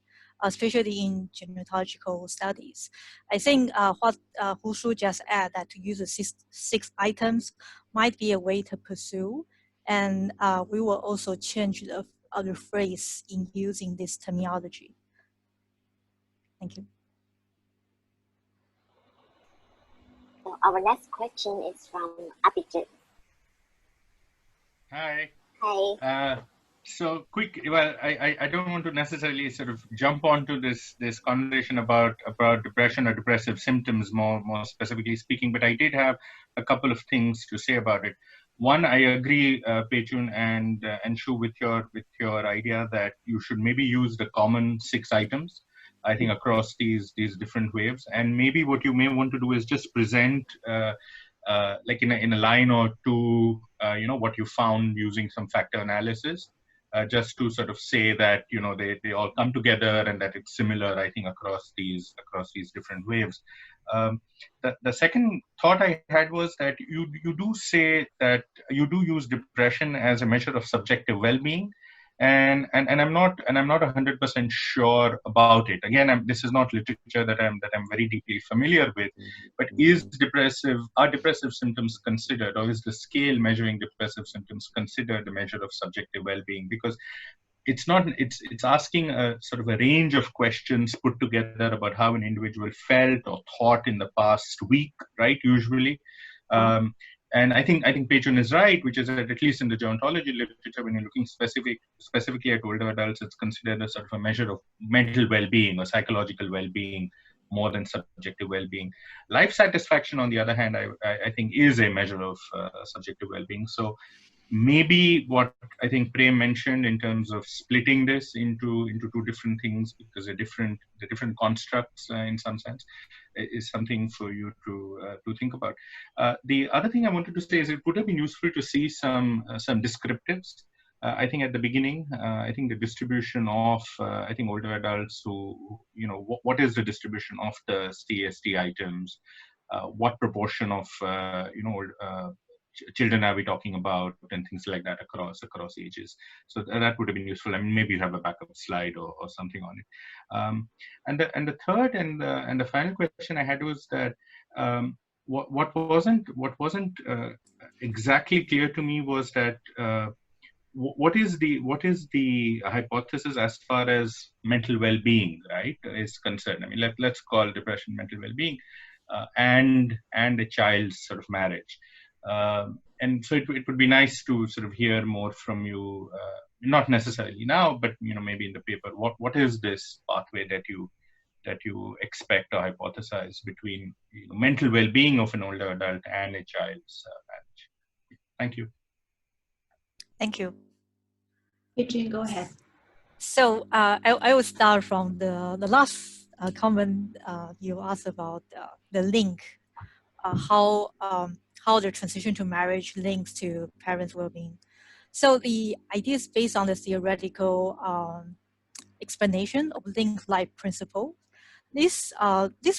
especially in gerontological studies. I think what Hu Shu just added, that to use the six items might be a way to pursue. And we will also change the other phrase in using this terminology. Thank you. So our next question is from Abhijit. Hi. Hi. So quick, well, I don't want to necessarily sort of jump onto this conversation about depression or depressive symptoms more specifically speaking, but I did have a couple of things to say about it. One, I agree, Pei-Chun and Shu, with your idea that you should maybe use the common 6 items, I think, across these different waves. And maybe what you may want to do is just present like in a line or two, what you found using some factor analysis, just to sort of say that they all come together and that it's similar, I think, across these different waves. The second thought I had was that you do say that you do use depression as a measure of subjective well-being. And I'm not 100% sure about it. Again, this is not literature that I'm very deeply familiar with. But are depressive symptoms considered, or is the scale measuring depressive symptoms considered a measure of subjective well-being? Because it's asking a sort of a range of questions put together about how an individual felt or thought in the past week, right? Usually. And I think Pei-Chun is right, which is that at least in the gerontology literature, when you're looking specifically at older adults, it's considered a sort of a measure of mental well-being or psychological well-being more than subjective well-being. Life satisfaction, on the other hand, I think is a measure of subjective well-being. So maybe what I think Prem mentioned in terms of splitting this into 2 different things, because the different constructs in some sense, is something for you to think about. The other thing I wanted to say is it would have been useful to see some descriptives. I think at the beginning, I think the distribution of I think older adults who what is the distribution of the CSD items, what proportion of children are we talking about, and things like that across ages. So that would have been useful. I mean, maybe you have a backup slide or something on it. And the third and the final question I had was that what wasn't exactly clear to me was that what is the hypothesis as far as mental well-being, right, is concerned? I mean, let's call depression mental well-being, and a child's sort of marriage. And so it would be nice to sort of hear more from you, not necessarily now, but maybe in the paper, what is this pathway that you expect or hypothesize between mental well-being of an older adult and a child's marriage? Thank you. Thank you. Adrian, go ahead. So I will start from the last comment you asked about the link, how the transition to marriage links to parents' well-being. So the idea is based on the theoretical explanation of link-like principle. This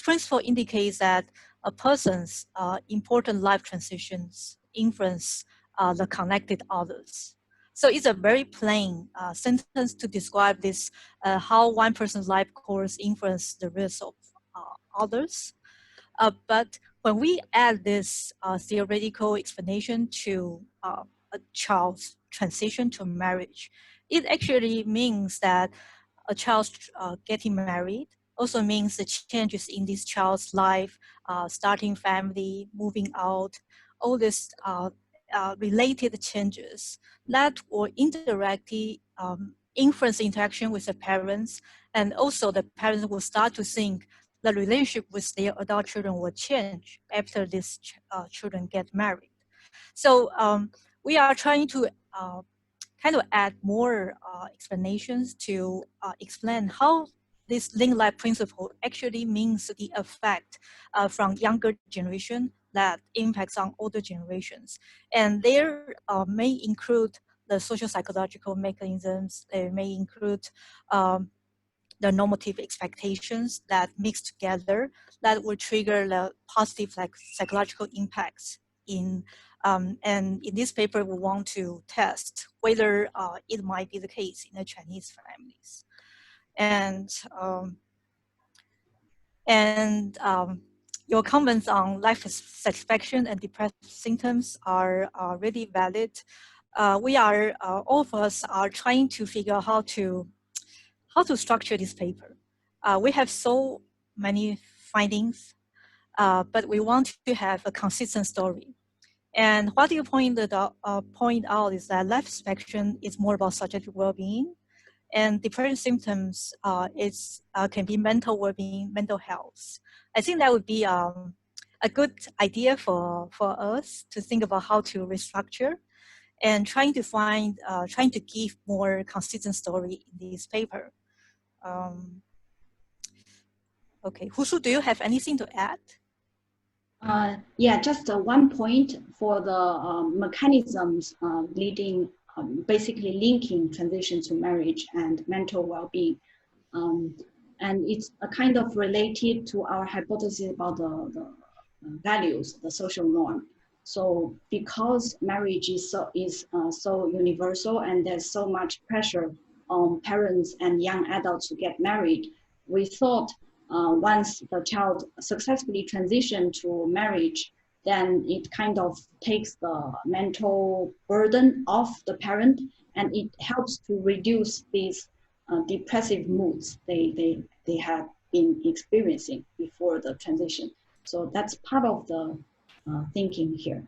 principle indicates that a person's important life transitions influence the connected others. So it's a very plain sentence to describe this, how one person's life course influences the rest of others. But when we add this theoretical explanation to a child's transition to marriage, it actually means that a child getting married also means the changes in this child's life, starting family, moving out, all these related changes that will indirectly influence interaction with the parents, and also the parents will start to think the relationship with their adult children will change after these children get married. So we are trying to kind of add more explanations to explain how this link-like principle actually means the effect from younger generation that impacts on older generations. And there may include the social psychological mechanisms, they may include the normative expectations that mix together that will trigger the positive psychological impacts in and in this paper we want to test whether it might be the case in the Chinese families. And your comments on life satisfaction and depressive symptoms are really valid. We are all of us are trying to figure out how to structure this paper. We have so many findings, but we want to have a consistent story. And what you point out is that life satisfaction is more about subjective well-being, and depression symptoms can be mental well-being, mental health. I think that would be a good idea for us to think about how to restructure and trying to give more consistent story in this paper. Okay, Husu, do you have anything to add? Yeah, just one point for the mechanisms leading, basically linking transition to marriage and mental well-being. And it's a kind of related to our hypothesis about the values, the social norm. So because marriage is so universal and there's so much pressure on parents and young adults to get married, we thought once the child successfully transitioned to marriage, then it kind of takes the mental burden off the parent, and it helps to reduce these depressive moods they have been experiencing before the transition. So that's part of the thinking here.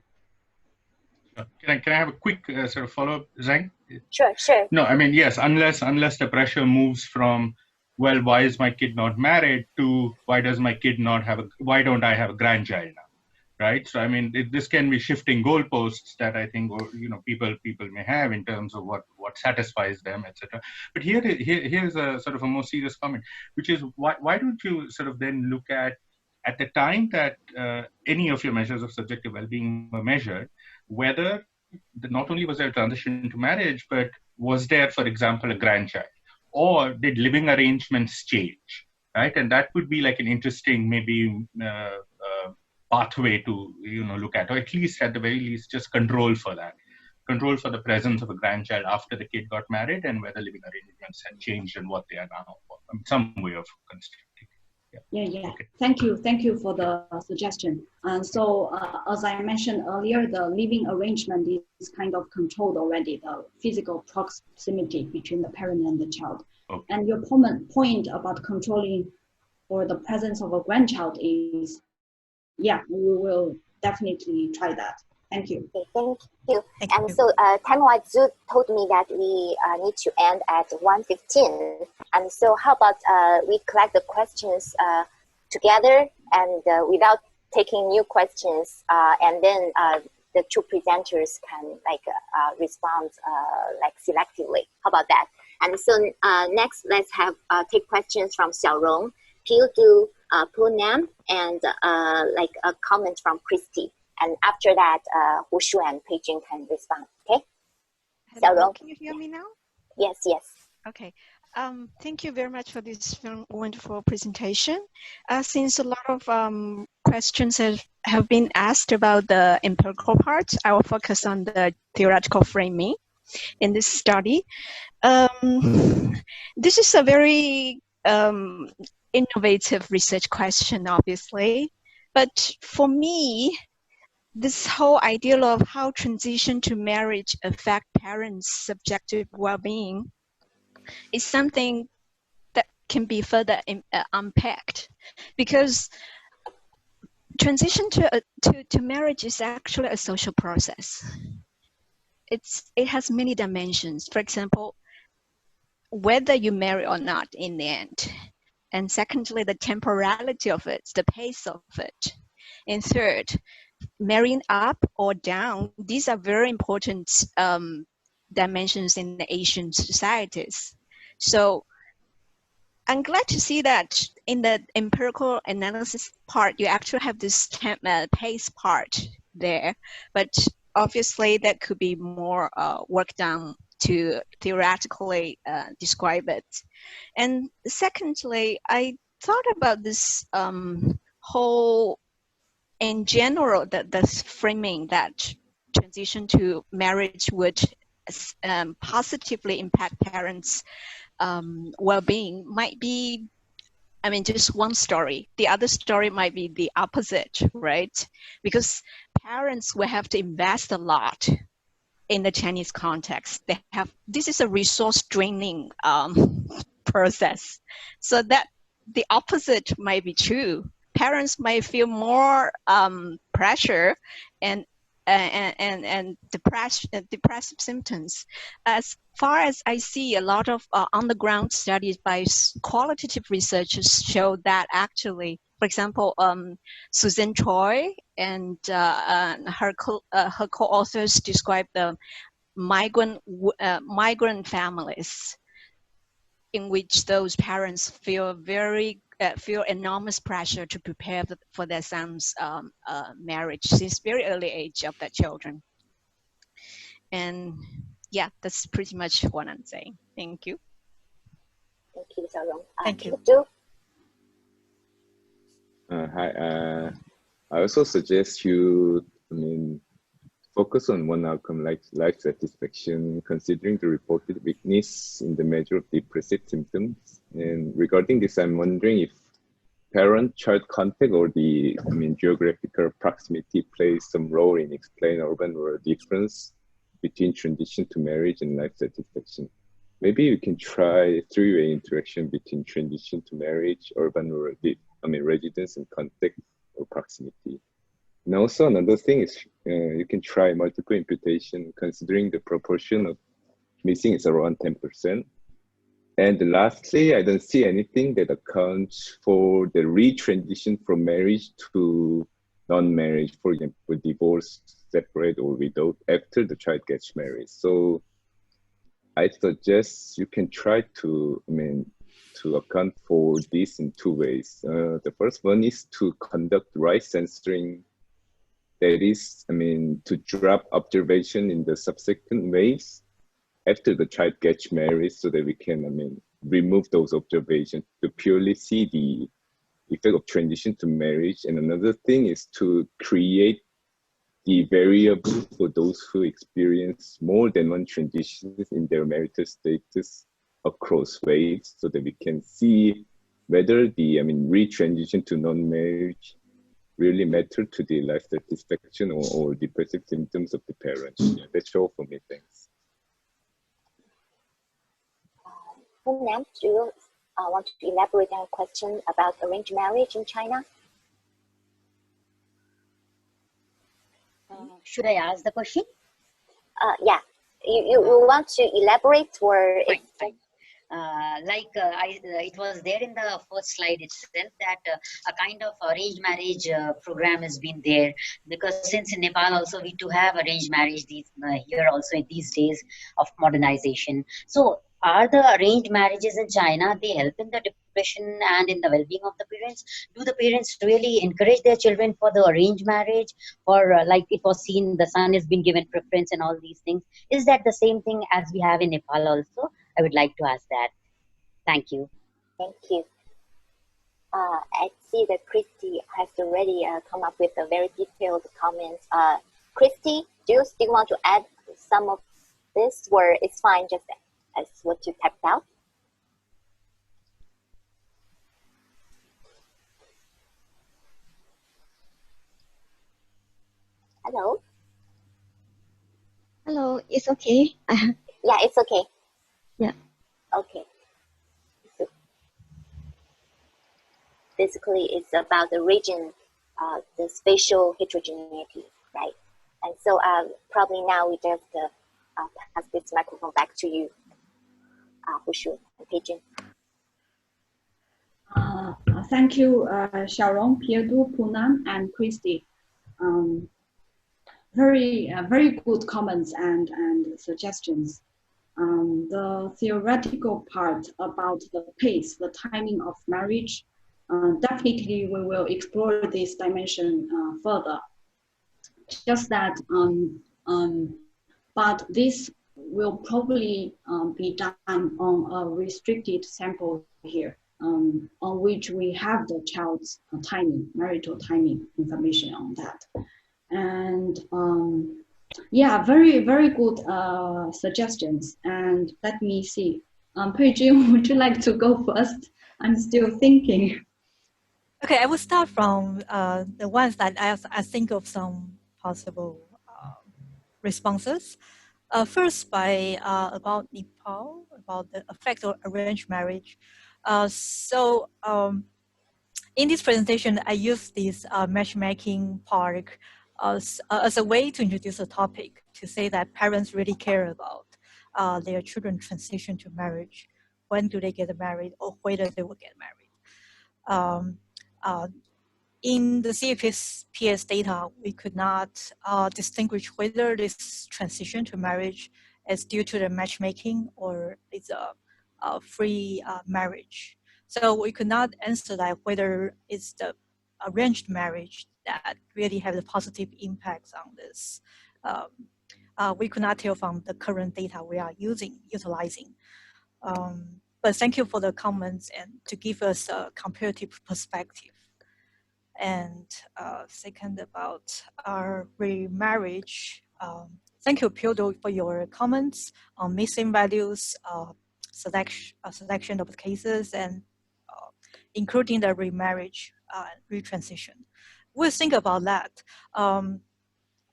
Can I have a quick sort of follow-up, Zhang? Sure. No, I mean, yes, unless the pressure moves from, well, why is my kid not married, to why don't I have a grandchild now, right? So I mean, this can be shifting goalposts that I think, or people may have in terms of what satisfies them, etc. But here's a sort of a more serious comment, which is why don't you sort of then look at the time that any of your measures of subjective well-being were measured, whether not only was there a transition to marriage, but was there, for example, a grandchild? Or did living arrangements change, right? And that would be like an interesting, maybe pathway to look at, or at least at the very least, just control for the presence of a grandchild after the kid got married, and whether living arrangements had changed and what they are now, some way of constructing. Yeah. Okay. Thank you for the suggestion. So as I mentioned earlier, the living arrangement is kind of controlled already, the physical proximity between the parent and the child. Okay. And your point about controlling for the presence of a grandchild is, yeah, we will definitely try that. Thank you. Okay, thank you. Thank And you. so time-wise, Zhu told me that we need to end at 1:15. And so how about we collect the questions together and without taking new questions, and then the two presenters can respond selectively. How about that? And so next, let's have take questions from Xiaorong, Peel Du, Poonam, and a comment from Christy. And after that, Wushu and Peijing can respond. Okay. Hello, Xiaorong. can you hear me now? Yes. Yes. Okay. Thank you very much for this wonderful presentation. Since a lot of questions have been asked about the empirical part, I will focus on the theoretical framing in this study. This is a very innovative research question, obviously. But for me, this whole idea of how transition to marriage affect parents' subjective well-being is something that can be further unpacked, because transition to marriage is actually a social process. It has many dimensions. For example, whether you marry or not in the end. And secondly, the temporality of it, the pace of it. And third, marrying up or down. These are very important dimensions in the Asian societies. So I'm glad to see that in the empirical analysis part, you actually have this pace part there, but obviously that could be more work done to theoretically describe it. And secondly, I thought about this whole, in general, the framing that transition to marriage would positively impact parents' well-being might be, I mean, just one story. The other story might be the opposite, right? Because parents will have to invest a lot in the Chinese context. This is a resource draining process. So that the opposite might be true. Parents might feel more pressure and depressive symptoms. As far as I see, a lot of on-the-ground studies by qualitative researchers show that actually, for example, Susan Choi and her co-authors describe the migrant families in which those parents feel enormous pressure to prepare for their son's marriage since very early age of their children. And yeah, that's pretty much what I'm saying. Thank you. Thank you, Xiaorong. Thank you. Zhu? Hi. I also suggest you, focus on one outcome like life satisfaction, considering the reported weakness in the measure of depressive symptoms. And regarding this, I'm wondering if parent-child contact or the geographical proximity plays some role in explaining urban-rural difference between transition to marriage and life satisfaction. Maybe you can try three-way interaction between transition to marriage, urban-rural residence and contact or proximity. And also another thing is you can try multiple imputation considering the proportion of missing is around 10%. And lastly, I don't see anything that accounts for the retransition from marriage to non-marriage, for example, divorce, separate, or widowed after the child gets married. So I suggest you can try to, to account for this in two ways. The first one is to conduct right censoring. That is, to drop observation in the subsequent ways after the child gets married, so that we can, remove those observations to purely see the effect of transition to marriage. And another thing is to create the variable for those who experience more than one transition in their marital status across waves, so that we can see whether the, retransition to non-marriage really matter to the life satisfaction or depressive symptoms of the parents. Yeah, that's all for me. Thanks. Poonam, do you want to elaborate on a question about arranged marriage in China? Should I ask the question? Yeah. You want to elaborate or Fine. It was there in the first slide itself that a kind of arranged marriage program has been there, because since in Nepal also we do have arranged marriage here also in these days of modernization. So are the arranged marriages in China, they help in the depression and in the well-being of the parents? Do the parents really encourage their children for the arranged marriage, or like it was seen, the son has been given preference and all these things? Is that the same thing as we have in Nepal also? I would like to ask that. Thank you. Thank you. I see that Christy has already come up with a very detailed comments. Christy, do you still want to add some of this, or it's fine just as what you typed out? Hello? Hello, it's okay. Yeah, it's okay. Yeah. Okay. So basically, it's about the region, the spatial heterogeneity, right? And so probably now we just pass this microphone back to you, Hushu and Peijun. Thank you, Xiaorong, Pierre-Du, Poonam, and Christy. Very good comments and suggestions. The theoretical part about the pace, the timing of marriage, definitely we will explore this dimension further. Just that, but this will probably be done on a restricted sample here, on which we have the child's timing, marital timing information on that. And yeah, very good suggestions. And let me see. Peijun, would you like to go first? I'm still thinking. Okay, I will start from the ones that I think of some possible responses. First, by about Nepal, about the effect of arranged marriage. In this presentation, I used this matchmaking part as a way to introduce a topic, to say that parents really care about their children transition to marriage. When do they get married, or whether they will get married. In the CAPS data, we could not distinguish whether this transition to marriage is due to the matchmaking or it's a free marriage. So we could not answer that whether it's the arranged marriage that really have the positive impacts on this. We could not tell from the current data we are utilizing. But thank you for the comments and to give us a comparative perspective. And second, about our remarriage. Thank you, Pyodo, for your comments on missing values, selection of cases, and including the remarriage, retransition. We'll think about that.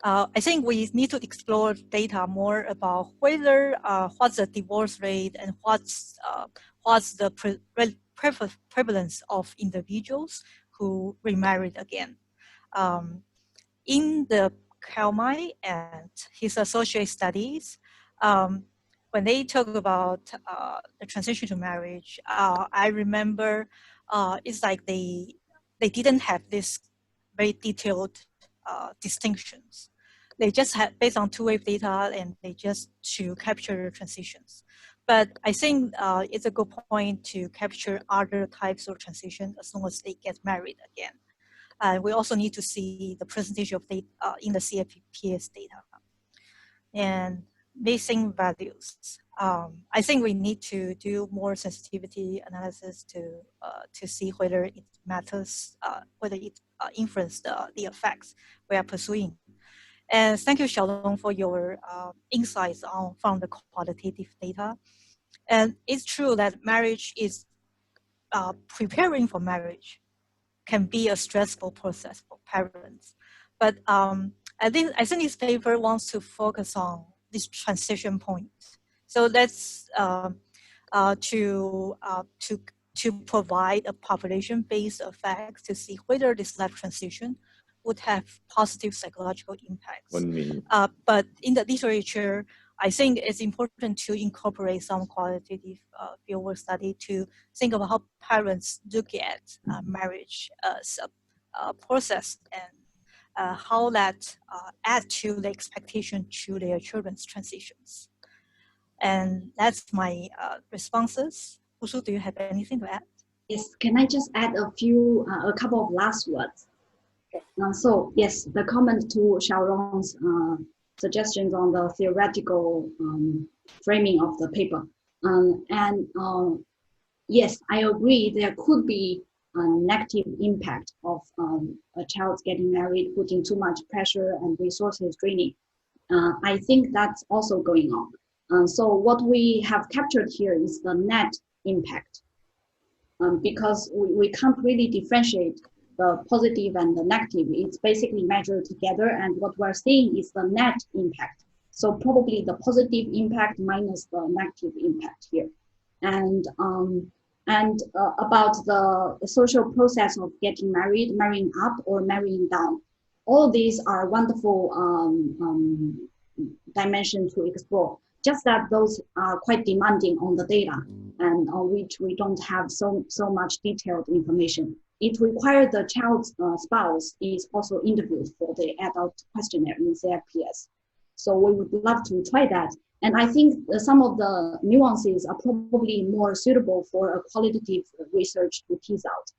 I think we need to explore data more about whether what's the divorce rate and what's the prevalence of individuals who remarried again. In the Kalmai and his associate studies, when they talk about the transition to marriage, I remember it's like they didn't have this very detailed distinctions. They just had based on two-wave data, and they just to capture the transitions. But I think it's a good point to capture other types of transition as long as they get married again. We also need to see the percentage of data in the CAPS data. And missing values. I think we need to do more sensitivity analysis to see whether it matters, whether it influences the effects we are pursuing. And thank you, Xiaolong, for your insights from the qualitative data. And it's true that marriage is preparing for marriage can be a stressful process for parents. But I think this paper wants to focus on this transition point. So that's to provide a population-based effect to see whether this life transition would have positive psychological impacts. 1 minute. But in the literature, I think it's important to incorporate some qualitative fieldwork study to think of how parents look at marriage as a process and how that adds to the expectation to their children's transitions. And that's my responses. Wushu, do you have anything to add? Yes, can I just add a couple of last words? So yes, the comment to Xiaorong's suggestions on the theoretical framing of the paper. Yes, I agree there could be a negative impact of a child getting married, putting too much pressure and resources draining. I think that's also going on. So what we have captured here is the net impact. Because we can't really differentiate the positive and the negative. It's basically measured together, and what we're seeing is the net impact. So probably the positive impact minus the negative impact here. And about the social process of getting married, marrying up or marrying down. All these are wonderful dimensions to explore. Just that those are quite demanding on the data and on which we don't have so much detailed information. It requires the child's spouse is also interviewed for the adult questionnaire in CFPS. So we would love to try that. And I think some of the nuances are probably more suitable for a qualitative research to tease out.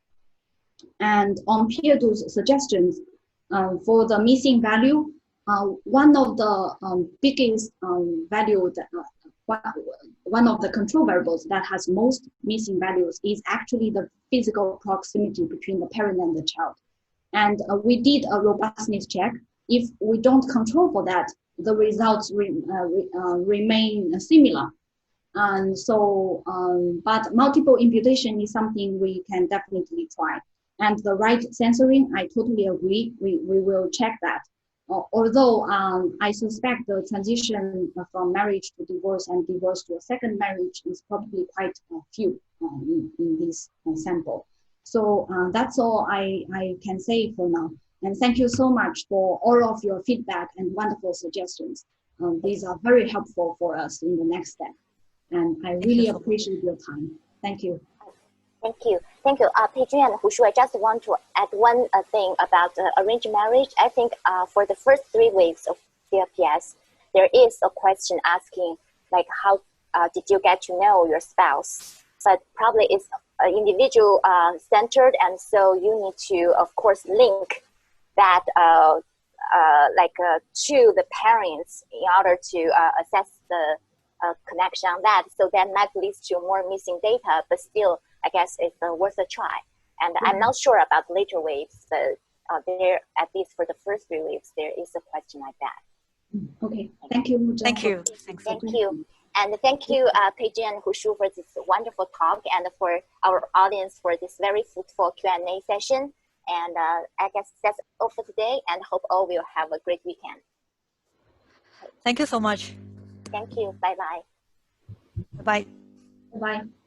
And on Pierre's suggestions for the missing value, one of the biggest value that one of the control variables that has most missing values is actually the physical proximity between the parent and the child. And we did a robustness check. If we don't control for that, the results remain similar. And so, but multiple imputation is something we can definitely try. And the right censoring, I totally agree. We will check that. Although I suspect the transition from marriage to divorce and divorce to a second marriage is probably quite few in this sample. So that's all I can say for now. And thank you so much for all of your feedback and wonderful suggestions. These are very helpful for us in the next step. And I really appreciate your time. Thank you. Thank you. Thank you. Peijun and Wushu, I just want to add one thing about arranged marriage. I think for the first 3 weeks of CFPS, there is a question asking, like, how did you get to know your spouse? But probably it's individual centered, and so you need to, of course, link that to the parents in order to assess the connection on that. So that might lead to more missing data, but still, I guess it's worth a try. And I'm not sure about later waves, but there, at least for the first 3 waves, there is a question like that. Okay, thank you. Thank you. Thank you. And thank you, Peijun and Wushu, for this wonderful talk, and for our audience for this very fruitful Q&A session. And I guess that's all for today, and hope all will have a great weekend. Thank you so much. Thank you. Bye-bye. Bye-bye. Bye-bye.